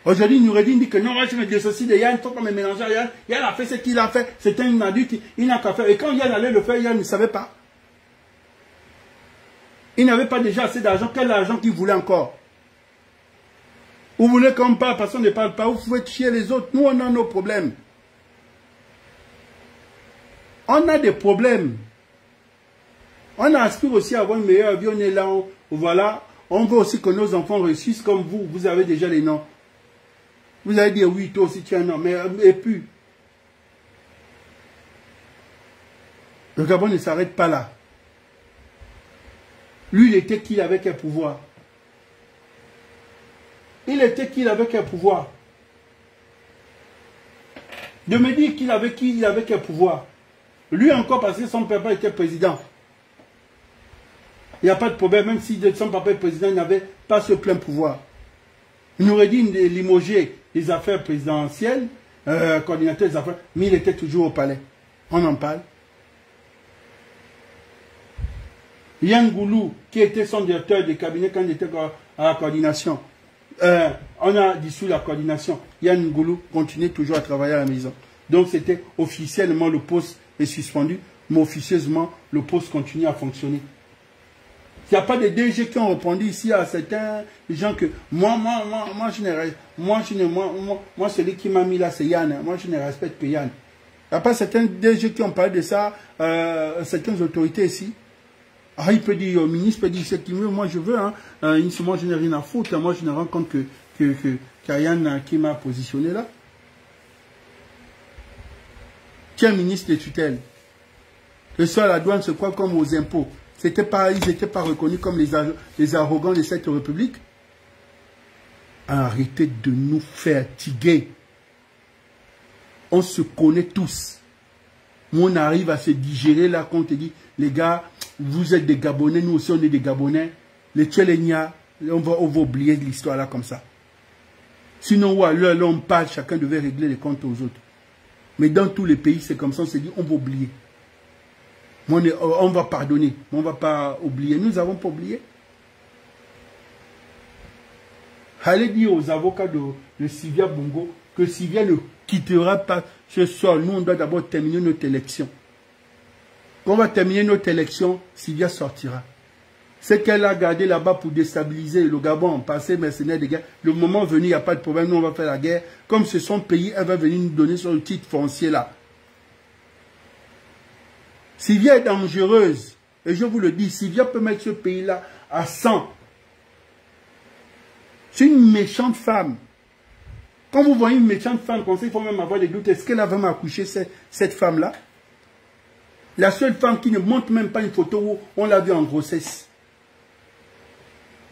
Aujourd'hui, Noureddin dit que non, moi je me dissocie de Yann, il ne faut pas me mélanger à Yann. Yann a fait ce qu'il a fait, c'était un adulte, il n'a qu'à faire. Et quand Yann allait le faire, Yann ne savait pas. Il n'avait pas déjà assez d'argent. Quel argent qu'il voulait encore? Vous voulez qu'on parle parce qu'on ne parle pas, vous pouvez chier les autres. Nous, on a nos problèmes. On a des problèmes. On aspire aussi à avoir une meilleure vie. On est là, voilà. On veut aussi que nos enfants réussissent comme vous. Vous avez déjà les noms. Vous allez dire oui, toi aussi tu as un nom. Mais et puis, le Gabon ne s'arrête pas là. Lui, il était qui avec quel pouvoir? Il était qui avec quel pouvoir? De me dire qu'il avait qui, il avait quel pouvoir? Lui encore parce que son papa était président. Il n'y a pas de problème, même si son papa est président, il n'avait pas ce plein pouvoir. Il aurait dit limoger les affaires présidentielles, coordinateur des affaires, mais il était toujours au palais. On en parle. Yann Goulou, qui était son directeur de cabinet quand il était à la coordination, on a dissous la coordination. Yann Goulou continue toujours à travailler à la maison. Donc c'était officiellement le poste est suspendu, mais officieusement le poste continue à fonctionner. Il n'y a pas de DG qui ont répondu ici à certains gens que moi, celui qui m'a mis là, c'est Yann. Moi, je ne respecte que Yann. Il n'y a pas certains DG qui ont parlé de ça, certaines autorités ici. Ah, il peut dire, au ministre peut dire ce qu'il veut, moi je veux, hein. Moi je n'ai rien à foutre, moi je ne rends compte qu'il y a Yann qui m'a positionné là. Tiens, ministre de tutelle. Le seul à la douane se croit comme aux impôts. Ils n'étaient pas reconnus comme les arrogants de cette république. Arrêtez de nous fatiguer. On se connaît tous. On arrive à se digérer là quand on te dit, les gars, vous êtes des Gabonais, nous aussi on est des Gabonais. Les Tchélénia, on va oublier l'histoire là comme ça. Sinon, là, on parle, chacun devait régler les comptes aux autres. Mais dans tous les pays, c'est comme ça, on s'est dit, on va oublier. On va pardonner, mais on ne va pas oublier. Nous n'avons pas oublié. Allez dire aux avocats de Sylvia Bongo que Sylvia ne quittera pas ce soir. Nous, on doit d'abord terminer notre élection. Quand on va terminer notre élection, Sylvia sortira. C'est qu'elle a gardé là-bas pour déstabiliser le Gabon, passer mercenaires de guerre. Le moment venu, il n'y a pas de problème, nous on va faire la guerre. Comme c'est son pays, elle va venir nous donner son titre foncier là. Sylvia est dangereuse. Et je vous le dis, Sylvia peut mettre ce pays-là à 100. C'est une méchante femme. Quand vous voyez une méchante femme, il faut même avoir des doutes. Est-ce qu'elle a vraiment accouché cette femme-là? La seule femme qui ne montre même pas une photo où on l'a vue en grossesse.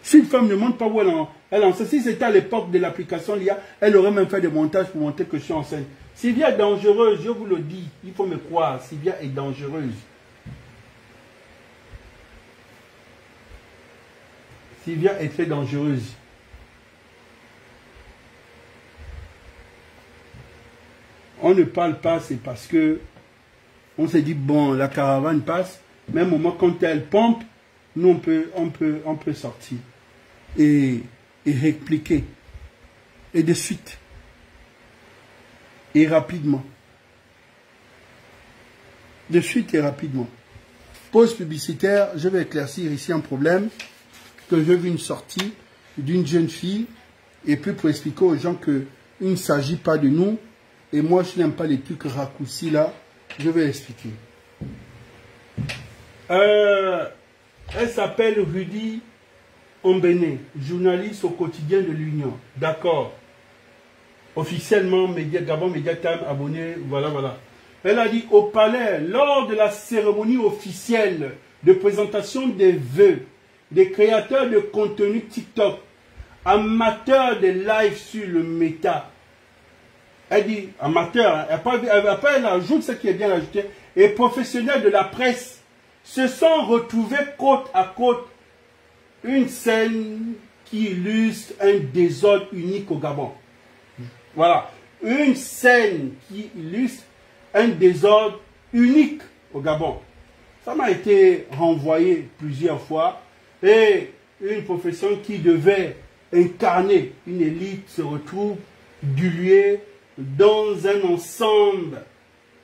Si une femme ne montre pas où elle est enceinte, si c'était à l'époque de l'application l'IA, elle aurait même fait des montages pour montrer que je suis enceinte. Sylvia est dangereuse, je vous le dis, il faut me croire, Sylvia est dangereuse. Sylvia est très dangereuse. On ne parle pas, c'est parce que on s'est dit, bon, la caravane passe, même au moment quand elle pompe, nous on peut sortir et répliquer. Et de suite. Et rapidement. De suite et rapidement. Pause publicitaire, je vais éclaircir ici un problème, que j'ai vu une sortie d'une jeune fille, et puis pour expliquer aux gens qu'il ne s'agit pas de nous, et moi je n'aime pas les trucs raccourcis là, je vais expliquer. Elle s'appelle Rudy Ombene, journaliste au quotidien de l'Union. D'accord. Officiellement, Gabon Media Time, abonné, voilà. Elle a dit au palais, lors de la cérémonie officielle de présentation des vœux des créateurs de contenu TikTok, amateurs de live sur le méta. Elle dit amateur, elle ajoute ce qui est bien ajouté, et professionnels de la presse se sont retrouvés côte à côte, une scène qui illustre un désordre unique au Gabon. Voilà, une scène qui illustre un désordre unique au Gabon. Ça m'a été renvoyé plusieurs fois, et une profession qui devait incarner une élite se retrouve diluée dans un ensemble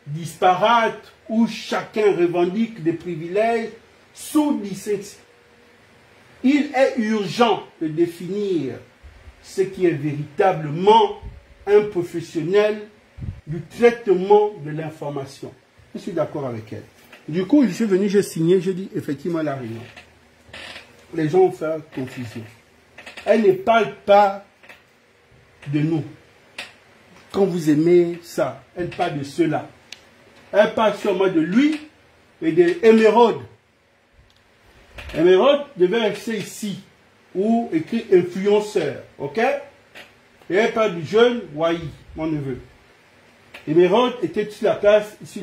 disparate où chacun revendique des privilèges sous licence. Il est urgent de définir ce qui est véritablement un professionnel du traitement de l'information. Je suis d'accord avec elle. Du coup, je suis venu, j'ai signé, j'ai dit effectivement la réunion. Les gens ont fait confusion. Elle ne parle pas de nous. Quand vous aimez ça, elle parle de cela. Elle parle sûrement de lui et de Émeraude. Émeraude devait rester ici, où écrit influenceur, ok? Et elle parle du jeune Wahi, mon neveu. Émeraude était sur la place, ici,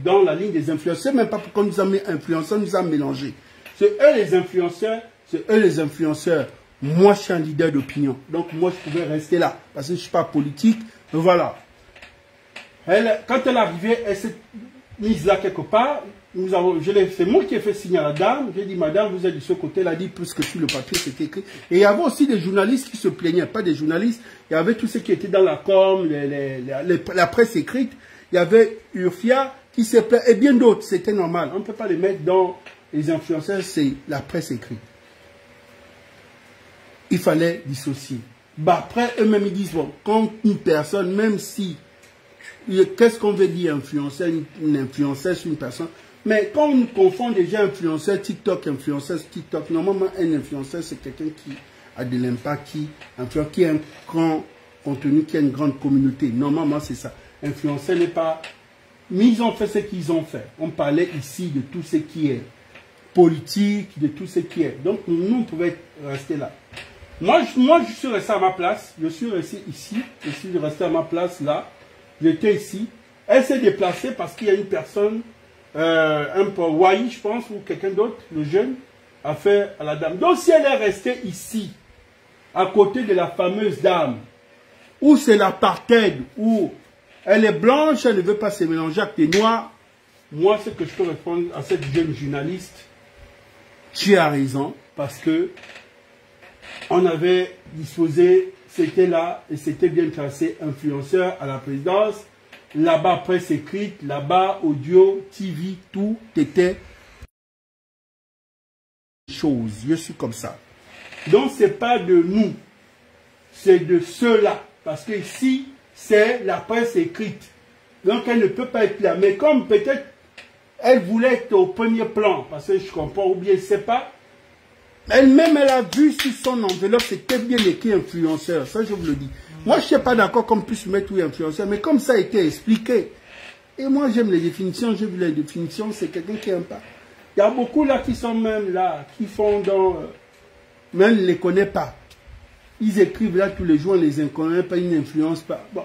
dans la ligne des influenceurs, même pas pourquoi nous avons mis influenceurs, nous avons mélangé. C'est eux les influenceurs, c'est eux les influenceurs. Moi, je suis un leader d'opinion. Donc, moi, je pouvais rester là. Parce que je ne suis pas politique. Voilà. Quand elle est arrivée, elle s'est mise là quelque part. C'est moi qui ai fait signer à la dame. J'ai dit, madame, vous êtes de ce côté. Elle a dit, plus que sur le papier, c'était écrit. Et il y avait aussi des journalistes qui se plaignaient. Pas des journalistes. Il y avait tous ceux qui étaient dans la com, la presse écrite. Il y avait Urfia qui se plaignait. Et bien d'autres. C'était normal. On ne peut pas les mettre dans les influenceurs. C'est la presse écrite. Il fallait dissocier. Bah après, eux-mêmes, ils disent, bon, quand une personne, même si, qu'est-ce qu'on veut dire influenceur, une influenceuse, une personne, mais quand on confond déjà influenceur TikTok, influenceuse TikTok, normalement, un influenceur, c'est quelqu'un qui a de l'impact, qui a un grand contenu, qui a une grande communauté. Normalement, c'est ça. Influenceur n'est pas... Mais ils ont fait ce qu'ils ont fait. On parlait ici de tout ce qui est politique, de tout ce qui est. Donc, nous, on pouvait rester là. Moi, je suis resté à ma place. Je suis resté ici. Je suis resté à ma place là. J'étais ici. Elle s'est déplacée parce qu'il y a une personne, un peu Wahi, je pense, ou quelqu'un d'autre, le jeune, a fait à la dame. Donc, si elle est restée ici, à côté de la fameuse dame, où c'est l'apartheid, où elle est blanche, elle ne veut pas se mélanger avec les noirs, moi, ce que je peux répondre à cette jeune journaliste, tu as raison, parce que on avait disposé, c'était là, et c'était bien tracé, influenceur à la présidence, là-bas presse écrite, là-bas audio, TV, tout était chose. Je suis comme ça. Donc c'est pas de nous, c'est de ceux-là, parce que ici, c'est la presse écrite. Donc elle ne peut pas être là. Mais comme peut-être elle voulait être au premier plan, parce que je comprends, ou bien je ne sais pas, elle-même, elle a vu sur son enveloppe, c'était bien écrit influenceur. Ça, je vous le dis. Moi, je ne suis pas d'accord qu'on puisse mettre oui influenceur, mais comme ça a été expliqué. Et moi, j'aime les définitions. J'ai vu les définitions, c'est quelqu'un qui n'aime pas. Il y a beaucoup là qui sont même là, qui font dans mais elle ne les connaît pas. Ils écrivent là tous les jours, on les connaît pas, ils n'influencent pas. Bon.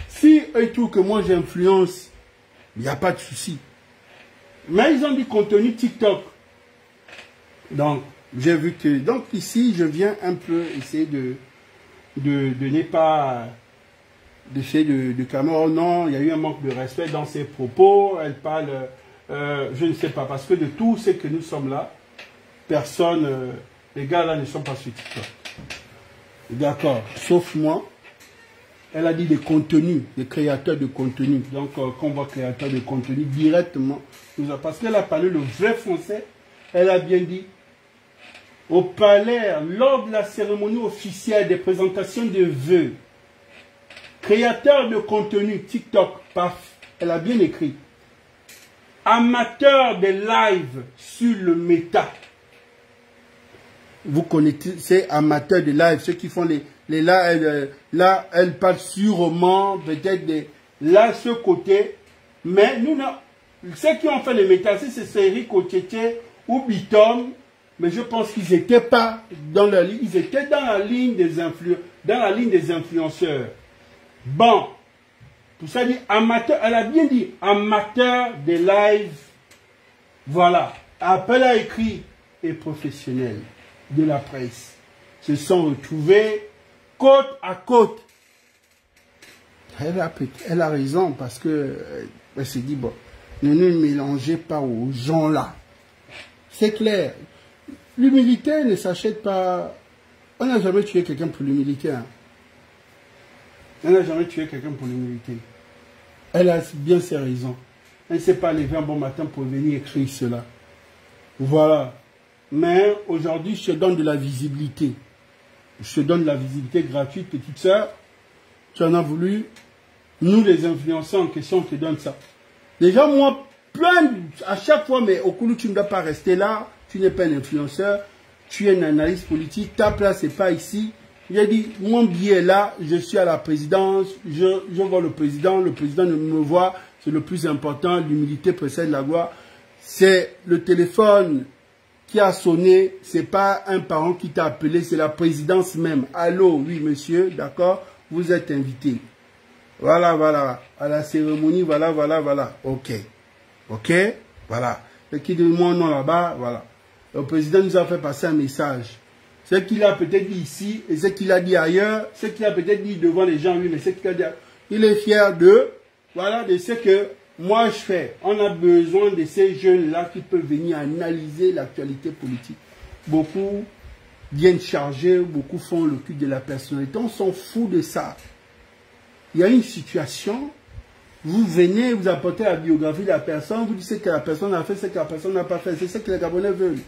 Si eux trouvent que moi j'influence, il n'y a pas de souci. Mais ils ont du contenu TikTok. Donc, j'ai vu que... Donc ici, je viens un peu essayer de ne pas... d'essayer de calmer. Oh non, il y a eu un manque de respect dans ses propos. Elle parle... je ne sais pas. Parce que de tous ceux que nous sommes là, personne... les gars là ne sont pas sur TikTok. D'accord. Sauf moi. Elle a dit des contenus, des créateurs de contenu. Donc, quand on voit créateur de contenu directement, parce qu'elle a parlé le vrai français, elle a bien dit, au palais, lors de la cérémonie officielle des présentations de vœux, créateur de contenu, TikTok, paf, elle a bien écrit, amateur de live sur le méta. Vous connaissez amateurs de live, ceux qui font les lives, là, elle parle sûrement, peut-être là, ce côté, mais nous, ceux qui ont fait les méta, c'est Eric Otete ou Bitom, mais je pense qu'ils n'étaient pas dans la ligne, ils étaient dans la ligne des influenceurs. Bon, tout ça dit amateur, elle a bien dit amateur des lives, voilà. Après, elle a écrit et professionnel de la presse se sont retrouvés côte à côte. Elle a raison parce que elle s'est dit, bon, ne nous mélangez pas aux gens là. C'est clair. L'humilité ne s'achète pas. On n'a jamais tué quelqu'un pour l'humilité. Hein. On n'a jamais tué quelqu'un pour l'humilité. Elle a bien ses raisons. Elle ne s'est pas levée un bon matin pour venir écrire cela. Voilà. Mais aujourd'hui, je te donne de la visibilité. Je te donne de la visibilité gratuite, petite sœur. Tu en as voulu. Nous, les influenceurs en question, on te donne ça. Déjà, moi, à chaque fois, mais au coup, tu ne dois pas rester là. Tu n'es pas un influenceur. Tu es un analyste politique. Ta place n'est pas ici. J'ai dit, mon billet est là. Je suis à la présidence. Je vois le président. Le président me voit. C'est le plus important. L'humilité précède la gloire. C'est le téléphone qui a sonné, c'est pas un parent qui t'a appelé, c'est la présidence même. Allô, oui monsieur, d'accord, vous êtes invité. Voilà, voilà, à la cérémonie, voilà, voilà, voilà. Ok, ok, voilà. Et qui dit mon nom là-bas, voilà. Le président nous a fait passer un message. Ce qu'il a peut-être dit ici, et ce qu'il a dit ailleurs, ce qu'il a peut-être dit devant les gens, oui, mais ce qu'il a dit, il est fier de, voilà, de ce que moi, je fais. On a besoin de ces jeunes-là qui peuvent venir analyser l'actualité politique. Beaucoup viennent charger, beaucoup font le culte de la personnalité. On s'en fout de ça. Il y a une situation, vous venez, vous apportez la biographie de la personne, vous dites ce que la personne a fait, ce que la personne n'a pas fait. C'est ce que les Gabonais veulent.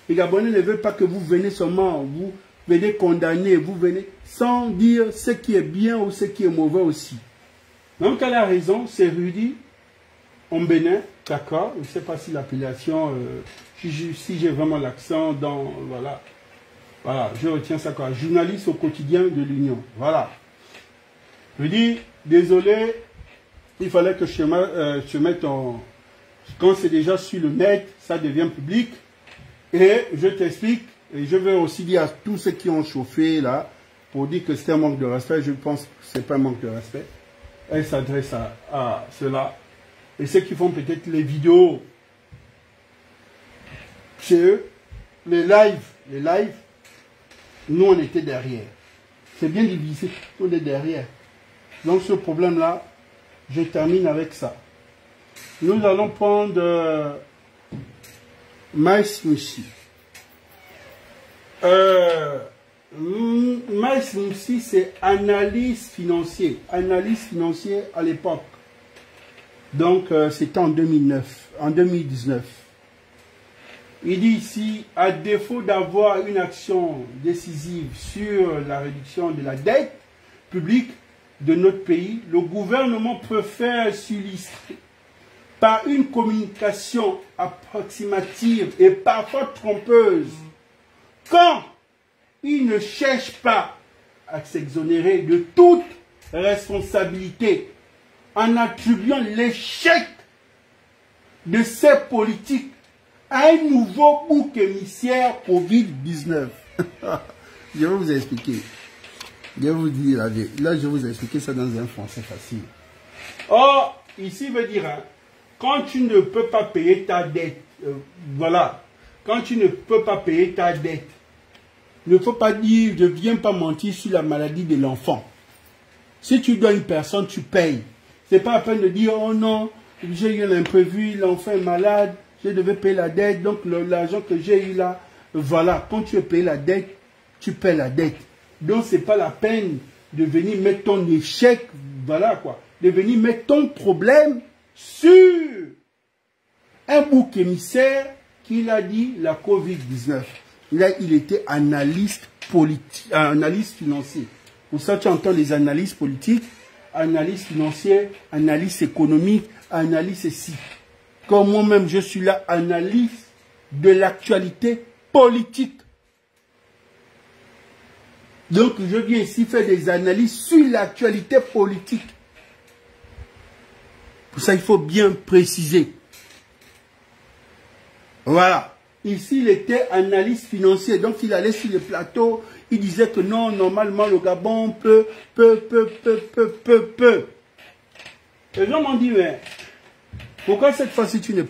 Les Gabonais ne veulent pas que vous venez seulement, vous venez condamner, vous venez sans dire ce qui est bien ou ce qui est mauvais aussi. Donc, elle a raison, c'est Rudy. En Bénin, d'accord, je ne sais pas si l'appellation, si j'ai vraiment l'accent dans, voilà, voilà, je retiens ça quoi, journaliste au quotidien de l'Union, voilà. Je dis, désolé, il fallait que je mette en, quand c'est déjà sur le net, ça devient public, et je t'explique, et je vais aussi dire à tous ceux qui ont chauffé là, pour dire que c'est un manque de respect, je pense que ce n'est pas un manque de respect, elle s'adresse à cela. Et ceux qui font peut-être les vidéos chez eux, les lives, nous on était derrière. C'est bien divisé, on est derrière. Donc ce problème-là, je termine avec ça. Nous allons prendre Maïs Moussi. Maïs Moussi, c'est analyste financier à l'époque. Donc, c'était en 2019. Il dit ici, à défaut d'avoir une action décisive sur la réduction de la dette publique de notre pays, le gouvernement préfère s'illustrer par une communication approximative et parfois trompeuse quand il ne cherche pas à s'exonérer de toute responsabilité en attribuant l'échec de ces politiques à un nouveau bouc émissaire Covid-19. Je vais vous expliquer. Je vais vous dire la vérité. Là, je vais vous expliquer ça dans un français facile. Or, ici veut dire, hein, quand tu ne peux pas payer ta dette, voilà, quand tu ne peux pas payer ta dette, il ne faut pas dire, je ne viens pas mentir sur la maladie de l'enfant. Si tu dois une personne, tu payes. Ce n'est pas la peine de dire, oh non, j'ai eu l'imprévu, l'enfant est malade, je devais payer la dette, donc l'argent que j'ai eu là, voilà, quand tu veux payer la dette, tu paies la dette. Donc, ce n'est pas la peine de venir mettre ton échec, voilà quoi, de venir mettre ton problème sur un bouc émissaire qu'il a dit la Covid-19. Là, il était analyste politique, analyste financier. Pour ça, tu entends les analyses politiques, analyse financière, analyse économique, analyse ici. Comme moi-même, je suis là, analyste de l'actualité politique. Donc, je viens ici faire des analyses sur l'actualité politique. Pour ça, il faut bien préciser. Voilà. Ici, il était analyste financier. Donc, il allait sur le plateau. Il disait que non, normalement, le Gabon peut. Les gens m'ont dit, mais pourquoi cette fois-ci, tu ne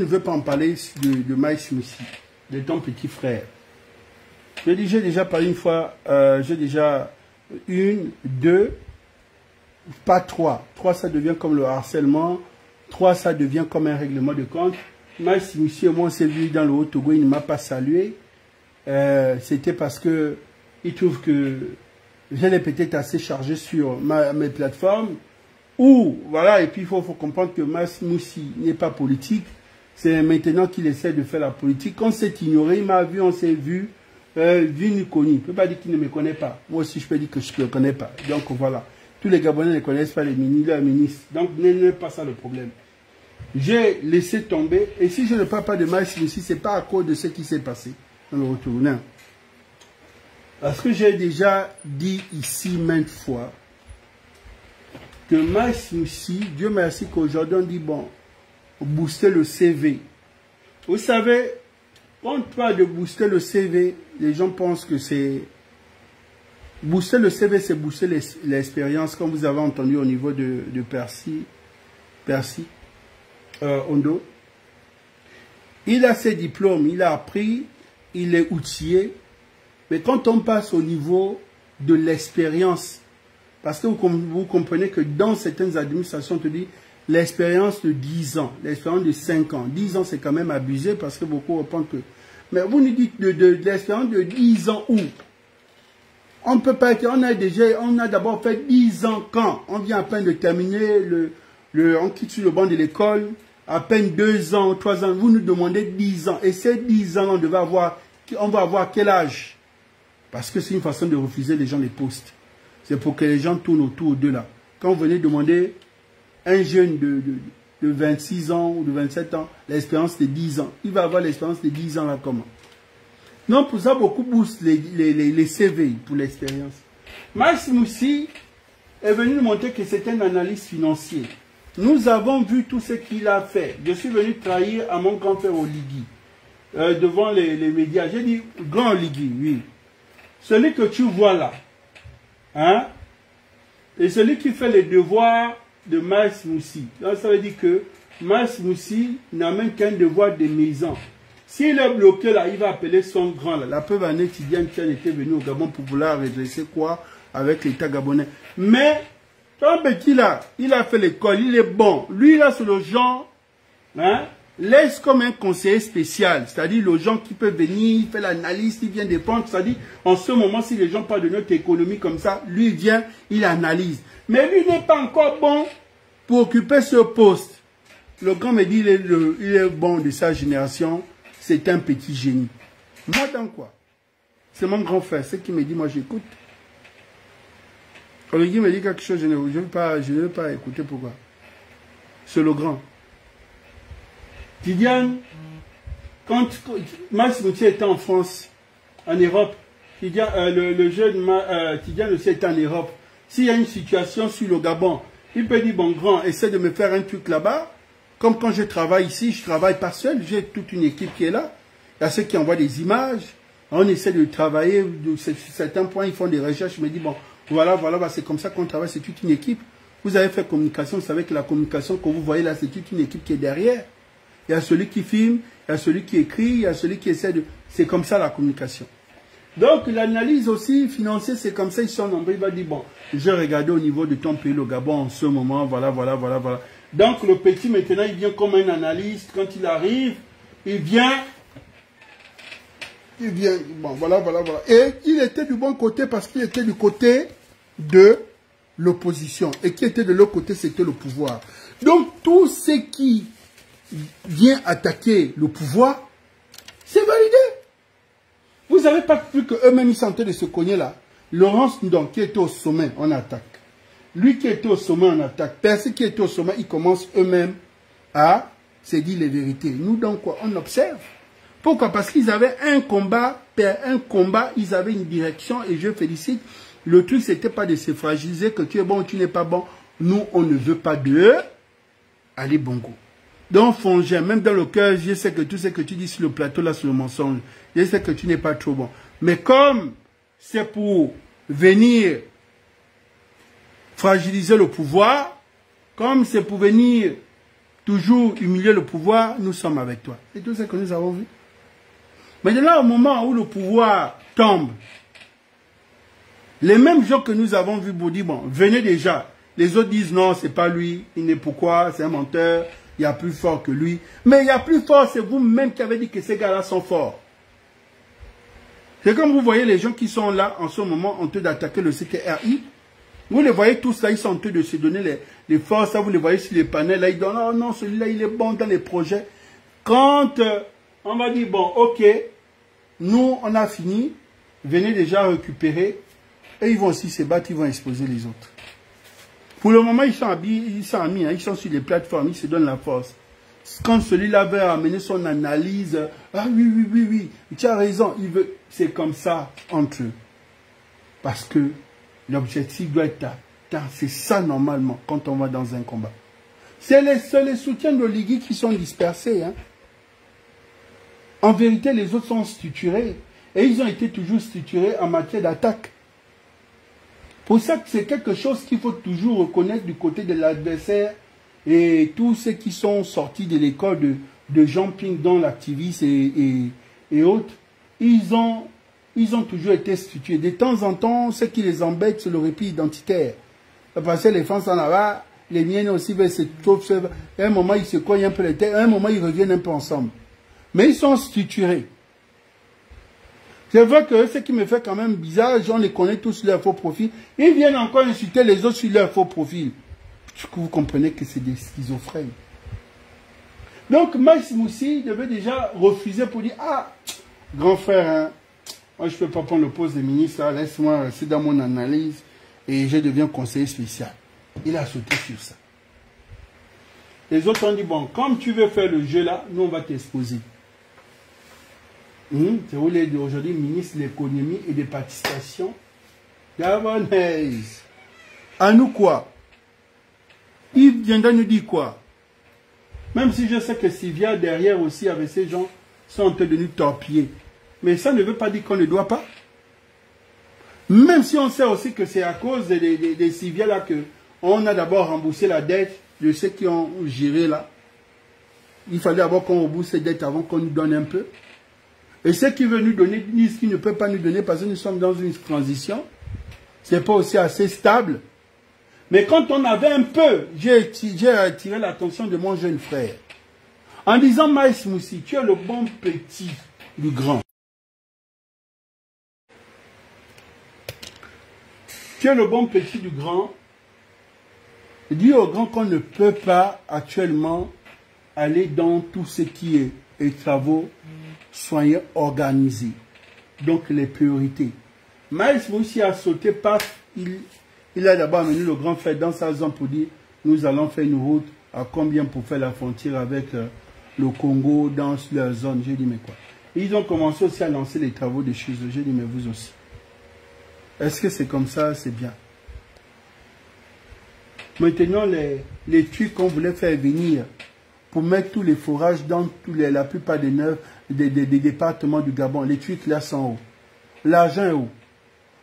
veux pas en parler de Maïs Moussi, de ton petit frère? J'ai déjà parlé une fois, j'ai déjà une, deux, pas trois. Trois, ça devient comme le harcèlement. Trois, ça devient comme un règlement de compte. Maïs Moussi et moi, on s'est vu dans le Haut-Togo, il ne m'a pas salué. C'était parce que il trouve que j'allais peut-être assez chargé sur mes plateformes. Ou, voilà, et puis il faut comprendre que Maïs Moussi n'est pas politique. C'est maintenant qu'il essaie de faire la politique. On s'est ignoré, il m'a vu, on s'est vu. Vu ni connu. Je ne peux pas dire qu'il ne me connaît pas. Moi aussi, je peux dire que je ne le connais pas. Donc voilà. Tous les Gabonais ne connaissent pas les ministres. Donc, n'est pas ça le problème. J'ai laissé tomber. Et si je ne parle pas de Maïs Moussi, ce n'est pas à cause de ce qui s'est passé dans le retournant. Parce que j'ai déjà dit ici maintes fois que Maïs Moussi, Dieu merci qu'aujourd'hui on dit, bon, booster le CV. Vous savez, quand on parle de booster le CV, les gens pensent que c'est... Booster le CV, c'est booster l'expérience, comme vous avez entendu au niveau de Percy Ondo. Il a ses diplômes, il a appris, il est outillé. Mais quand on passe au niveau de l'expérience, parce que vous comprenez que dans certaines administrations, on te dit l'expérience de 10 ans, l'expérience de 5 ans. 10 ans, c'est quand même abusé parce que beaucoup répondent que... Mais vous nous dites de l'expérience de 10 ans où on ne peut pas être... On a d'abord fait 10 ans quand on vient à peine de terminer, on quitte sur le banc de l'école, à peine 2 ans, 3 ans. Vous nous demandez 10 ans. Et ces 10 ans, on va avoir quel âge? Parce que c'est une façon de refuser les gens les postes. C'est pour que les gens tournent autour d'eux là. Quand vous venez demander un jeune de 26 ans ou de 27 ans, l'expérience de 10 ans. Il va avoir l'expérience de 10 ans là comment? Non, pour ça, beaucoup boostent les CV pour l'expérience. Maïs Moussi est venu nous montrer que c'est un analyste financier. Nous avons vu tout ce qu'il a fait. Je suis venu trahir à mon grand frère Oligui, devant les médias. J'ai dit, grand Oligui, oui. Celui que tu vois là, hein, et celui qui fait les devoirs de Maïs Moussi. Donc ça veut dire que Maïs Moussi n'a même qu'un devoir de maison. S'il est bloqué là, il va appeler son grand là. La preuve en est étudiante qui était venue au Gabon pour vouloir redresser quoi avec l'État gabonais. Mais ton petit là, il a fait l'école, il est bon. Lui là, c'est le genre, hein, laisse comme un conseiller spécial. C'est-à-dire le genre qui peut venir, il fait l'analyse, il vient dépendre. C'est-à-dire en ce moment, si les gens parlent de notre économie comme ça, lui vient, il analyse. Mais lui n'est pas encore bon pour occuper ce poste. Le grand me dit, il est bon de sa génération. C'est un petit génie. Moi, dans quoi? C'est mon grand frère. Ce qui me dit, moi, j'écoute. Olivier me dit quelque chose, je ne veux pas écouter. Pourquoi? C'est le grand. Tidiane, quand Maïs Moussi était en France, en Europe, le jeune Tidiane aussi était en Europe. S'il y a une situation sur le Gabon, il peut dire, bon grand, essaie de me faire un truc là-bas. Comme quand je travaille ici, je ne travaille pas seul, j'ai toute une équipe qui est là. Il y a ceux qui envoient des images, On essaie de travailler, de certains points, ils font des recherches, je me dis, bon, voilà, c'est comme ça qu'on travaille, c'est toute une équipe. Vous avez fait communication, vous savez que la communication que vous voyez là, c'est toute une équipe qui est derrière. Il y a celui qui filme, il y a celui qui écrit, il y a celui qui essaie de... C'est comme ça la communication. Donc l'analyse aussi financière, c'est comme ça, ils sont nombreux, il va dire, bon, je regardais au niveau de ton pays, le Gabon, en ce moment, voilà. Donc le petit, maintenant, il vient comme un analyste, quand il arrive, il vient, bon, voilà. Et il était du bon côté parce qu'il était du côté de l'opposition. Et qui était de l'autre côté, c'était le pouvoir. Donc tout ce qui vient attaquer le pouvoir, c'est validé. Vous n'avez pas vu qu'eux-mêmes, ils sont en train de se cogner là. Laurence Ndong, qui était au sommet, on attaque. Lui qui était au sommet, on attaque. Percy qui était au sommet, ils commencent eux-mêmes à se dire les vérités. Nous, donc, quoi, on observe. Pourquoi? Parce qu'ils avaient un combat, ils avaient une direction, et je félicite. Le truc, c'était pas de se fragiliser, que tu es bon ou tu n'es pas bon. Nous, on ne veut pas d'eux. Allez, bongo. Donc, Fongin, même dans le cœur, je sais que tout ce que tu dis sur le plateau, là, sur le mensonge, je sais que tu n'es pas trop bon. Mais comme c'est pour venir fragiliser le pouvoir, comme c'est pour venir toujours humilier le pouvoir, nous sommes avec toi. C'est tout ce que nous avons vu. Maintenant, au moment où le pouvoir tombe, les mêmes gens que nous avons vus pour dire, bon, venez déjà. Les autres disent, non, c'est pas lui, il n'est pourquoi, c'est un menteur. Il y a plus fort que lui. Mais il y a plus fort, c'est vous-même qui avez dit que ces gars-là sont forts. C'est comme vous voyez les gens qui sont là en ce moment en train d'attaquer le CTRI. Vous les voyez tous là, ils sont en train de se donner les forces. Vous les voyez sur les panels. Là, ils disent, oh non, celui-là, il est bon dans les projets. Quand on va dire, bon, ok, nous, on a fini. Venez déjà récupérer. Et ils vont aussi se battre, ils vont exposer les autres. Pour le moment, ils sont amis, ils sont sur les plateformes, ils se donnent la force. Quand celui-là veut amener son analyse, ah oui, tu as raison, c'est comme ça entre eux. Parce que l'objectif doit être atteint. C'est ça normalement quand on va dans un combat. C'est les soutiens de Ligui qui sont dispersés. Hein. En vérité, les autres sont structurés. Et ils ont été toujours structurés en matière d'attaque. Pour ça, c'est quelque chose qu'il faut toujours reconnaître du côté de l'adversaire et tous ceux qui sont sortis de l'école de Jean Ping dans l'activiste et autres. Ils ont toujours été structurés. De temps en temps, ce qui les embête, c'est le répit identitaire. Parce que les France en là-bas, les miennes aussi veulent se trouver. À un moment, ils se cognent un peu les têtes. À un moment, ils reviennent un peu ensemble. Mais ils sont structurés. C'est vrai que ce qui me fait quand même bizarre, on les connaît tous sur leur faux profil. Ils viennent encore insulter les autres sur leur faux profil. Vous comprenez que c'est des schizophrènes. Donc, Maïs Moussi devait déjà refuser pour dire, ah, grand frère, hein, moi je ne peux pas prendre le poste de ministre, laisse-moi rester dans mon analyse et je deviens conseiller spécial. Il a sauté sur ça. Les autres ont dit, bon, comme tu veux faire le jeu là, nous on va t'exposer. C'est où il est aujourd'hui ministre de l'économie et des participations. Gabonaise. À nous quoi? Il viendra nous dire quoi? Même si je sais que Sylvia derrière aussi avec ces gens sont en train de nous torpiller. Mais ça ne veut pas dire qu'on ne doit pas. Même si on sait aussi que c'est à cause des Sylvia là que on a d'abord remboursé la dette de ceux qui ont géré là. Il fallait d'abord qu'on rembourse ces dettes avant qu'on nous donne un peu. Et ceux qui veulent nous donner disent qu'ils ne peuvent pas nous donner parce que nous sommes dans une transition. Ce n'est pas aussi assez stable. Mais quand on avait un peu, j'ai attiré l'attention de mon jeune frère. En disant, Maïs Moussi, tu es le bon petit du grand. Tu es le bon petit du grand. Dis au grand qu'on ne peut pas actuellement aller dans tout ce qui est les travaux soyez organisés. Donc les priorités. Maïs Moussi a sauté, paf, il a d'abord amené le grand frère dans sa zone pour dire nous allons faire une route à combien pour faire la frontière avec le Congo dans leur zone. J'ai dit mais quoi? Et ils ont commencé aussi à lancer les travaux de chez eux. J'ai dit mais vous aussi. Est-ce que c'est comme ça? C'est bien. Maintenant les trucs qu'on voulait faire venir pour mettre tous les forages dans la plupart des départements du Gabon. Les trucs là sont où? L'argent est où?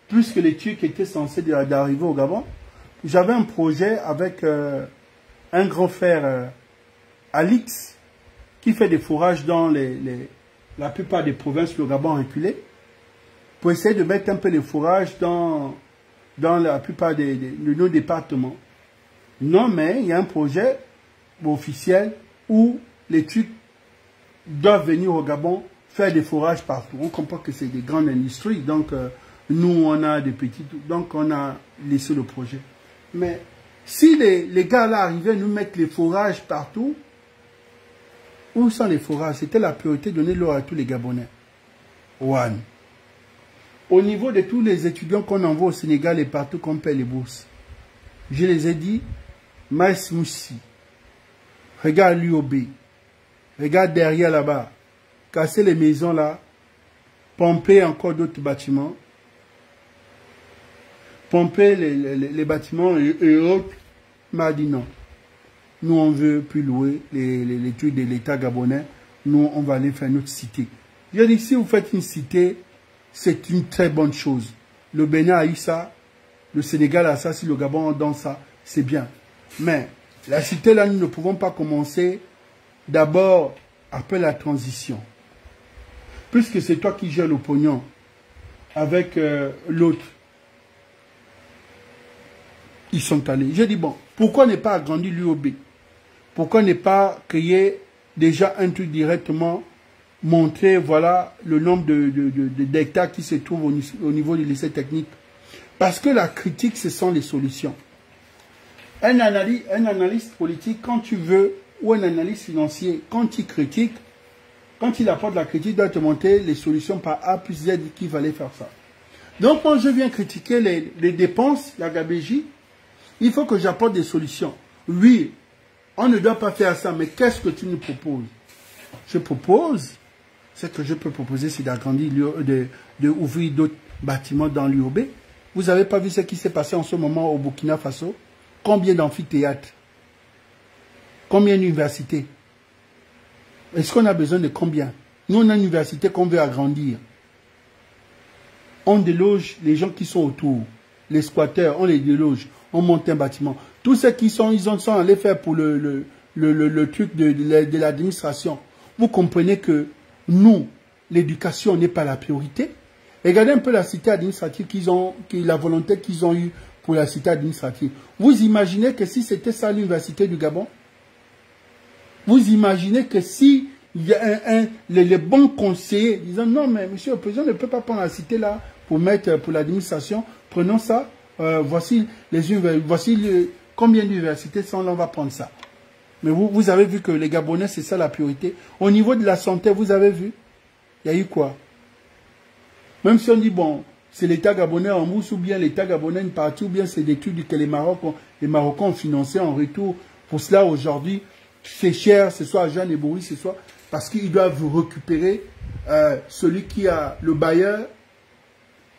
Puisque les trucs étaient censés d'arriver au Gabon, j'avais un projet avec un grand frère, Alix, qui fait des forages dans la plupart des provinces du Gabon reculé, pour essayer de mettre un peu les forages dans la plupart de nos départements. Non, mais il y a un projet officiel où les trucs doivent venir au Gabon faire des forages partout. On comprend que c'est des grandes industries, donc nous on a des petites, donc on a laissé le projet. Mais si les gars là arrivaient à nous mettre les forages partout, où sont les forages? C'était la priorité de donner l'eau à tous les Gabonais. One. Au niveau de tous les étudiants qu'on envoie au Sénégal et partout qu'on paie les bourses, je les ai dit, Maïs Moussi, regarde l'UOB, regarde derrière là-bas, casser les maisons là, pomper encore d'autres bâtiments, pomper les bâtiments et autres, m'a dit non. Nous, on ne veut plus louer les trucs de l'État gabonais. Nous, on va aller faire notre cité. J'ai dit, si vous faites une cité, c'est une très bonne chose. Le Bénin a eu ça, le Sénégal a ça, si le Gabon a dans ça, c'est bien. Mais la cité, là, nous ne pouvons pas commencer d'abord après la transition. Puisque c'est toi qui gères le pognon avec l'autre. Ils sont allés. J'ai dit, bon, pourquoi ne pas agrandir l'UOB? Pourquoi ne pas créer déjà un truc directement, montrer, voilà, le nombre d'hectares qui se trouvent au niveau du lycée technique? Parce que la critique, ce sont les solutions. Un analyste politique, quand tu veux, ou un analyste financier, quand il critique, quand il apporte la critique, il doit te montrer les solutions par A plus Z qu'il fallait faire ça. Donc, quand je viens critiquer les dépenses, la gabégie, il faut que j'apporte des solutions. Oui, on ne doit pas faire ça, mais qu'est-ce que tu nous proposes? Je propose, ce que je peux proposer, c'est d'agrandir, d'ouvrir d'autres bâtiments dans l'UOB. Vous n'avez pas vu ce qui s'est passé en ce moment au Burkina Faso? Combien d'amphithéâtres? Combien d'universités? Est-ce qu'on a besoin de combien? Nous, on a une université qu'on veut agrandir. On déloge les gens qui sont autour. Les squatteurs, on les déloge. On monte un bâtiment. Tous ceux qui sont, ils sont allés faire pour le truc de l'administration. Vous comprenez que nous, l'éducation n'est pas la priorité. Regardez un peu la cité administrative la volonté qu'ils ont eue pour la cité administrative. Vous imaginez que si c'était ça l'université du Gabon? Vous imaginez que si il y a les bons conseillers disant non mais monsieur le président ne peut pas prendre la cité là pour mettre pour l'administration, prenons ça. Voici combien d'universités sont là, on va prendre ça. Mais vous avez vu que les Gabonais, c'est ça la priorité. Au niveau de la santé, vous avez vu, il y a eu quoi? Même si on dit, bon, c'est l'État gabonais en mousse, ou bien l'État gabonais une partie, ou bien c'est des trucs que les Marocains ont financé en retour. Pour cela, aujourd'hui, c'est cher, ce soit à Jeanne et Boris, ce soit parce qu'ils doivent vous récupérer celui qui a le bailleur.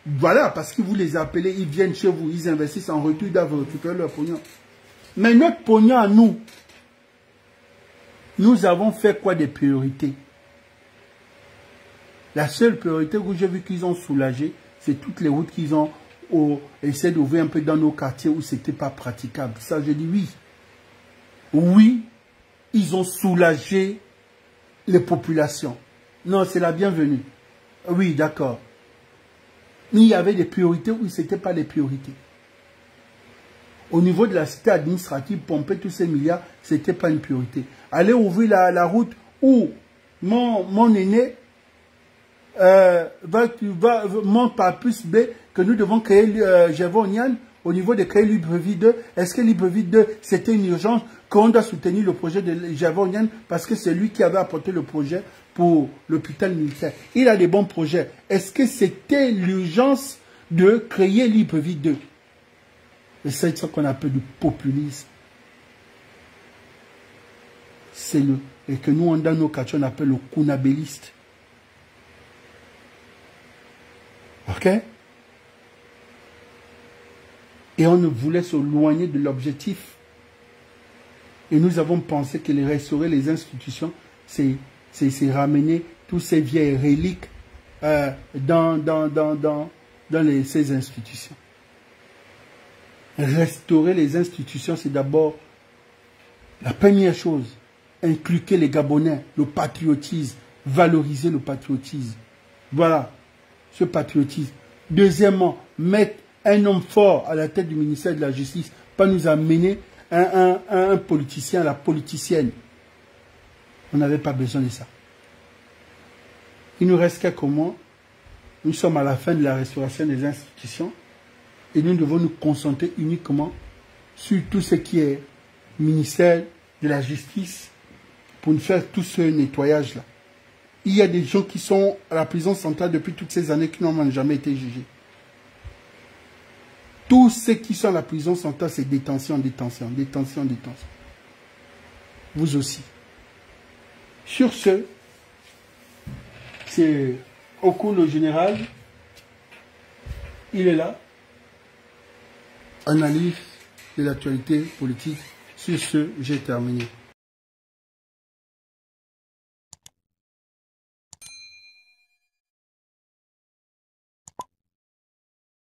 Voilà, parce que vous les appelez, ils viennent chez vous, ils investissent en retour, ils doivent récupérer leur pognon. Mais notre pognon à nous, nous avons fait quoi des priorités? La seule priorité que j'ai vu qu'ils ont soulagé, c'est toutes les routes qu'ils ont essayé d'ouvrir un peu dans nos quartiers où ce n'était pas praticable. Ça, je dis oui. Oui, ils ont soulagé les populations. Non, c'est la bienvenue. Oui, d'accord. Mais il y avait des priorités où ce n'était pas les priorités. Au niveau de la cité administrative, pomper tous ces milliards, ce n'était pas une priorité. Aller ouvrir la route où mon aîné monte par plus B, que nous devons créer Javonian, au niveau de créer Libreville 2. Est-ce que Libreville 2, c'était une urgence qu'on doit soutenir le projet de Javonian parce que c'est lui qui avait apporté le projet pour l'hôpital militaire. Il a des bons projets. Est-ce que c'était l'urgence de créer Libreville 2? Et c'est ce qu'on appelle du populisme. C'est et que nous, dans nos quartiers, on appelle le kunabéliste. Ok? Et on ne voulait s'éloigner de l'objectif. Et nous avons pensé que les restaurer les institutions, c'est ramener tous ces vieilles reliques dans ces institutions. Restaurer les institutions, c'est d'abord la première chose. Inculquer les Gabonais, le patriotisme, valoriser le patriotisme. Voilà, ce patriotisme. Deuxièmement, mettre un homme fort à la tête du ministère de la Justice, pas nous amener un politicien, la politicienne. On n'avait pas besoin de ça. Il nous reste quelques mois. Nous sommes à la fin de la restauration des institutions et nous devons nous concentrer uniquement sur tout ce qui est ministère de la Justice pour nous faire tout ce nettoyage-là. Il y a des gens qui sont à la prison centrale depuis toutes ces années qui n'ont jamais été jugés. Tous ceux qui sont à la prison centrale, c'est détention, détention, détention, détention. Vous aussi. Sur ce, c'est Oku le général. Il est là. Analyse de l'actualité politique. Sur ce, j'ai terminé.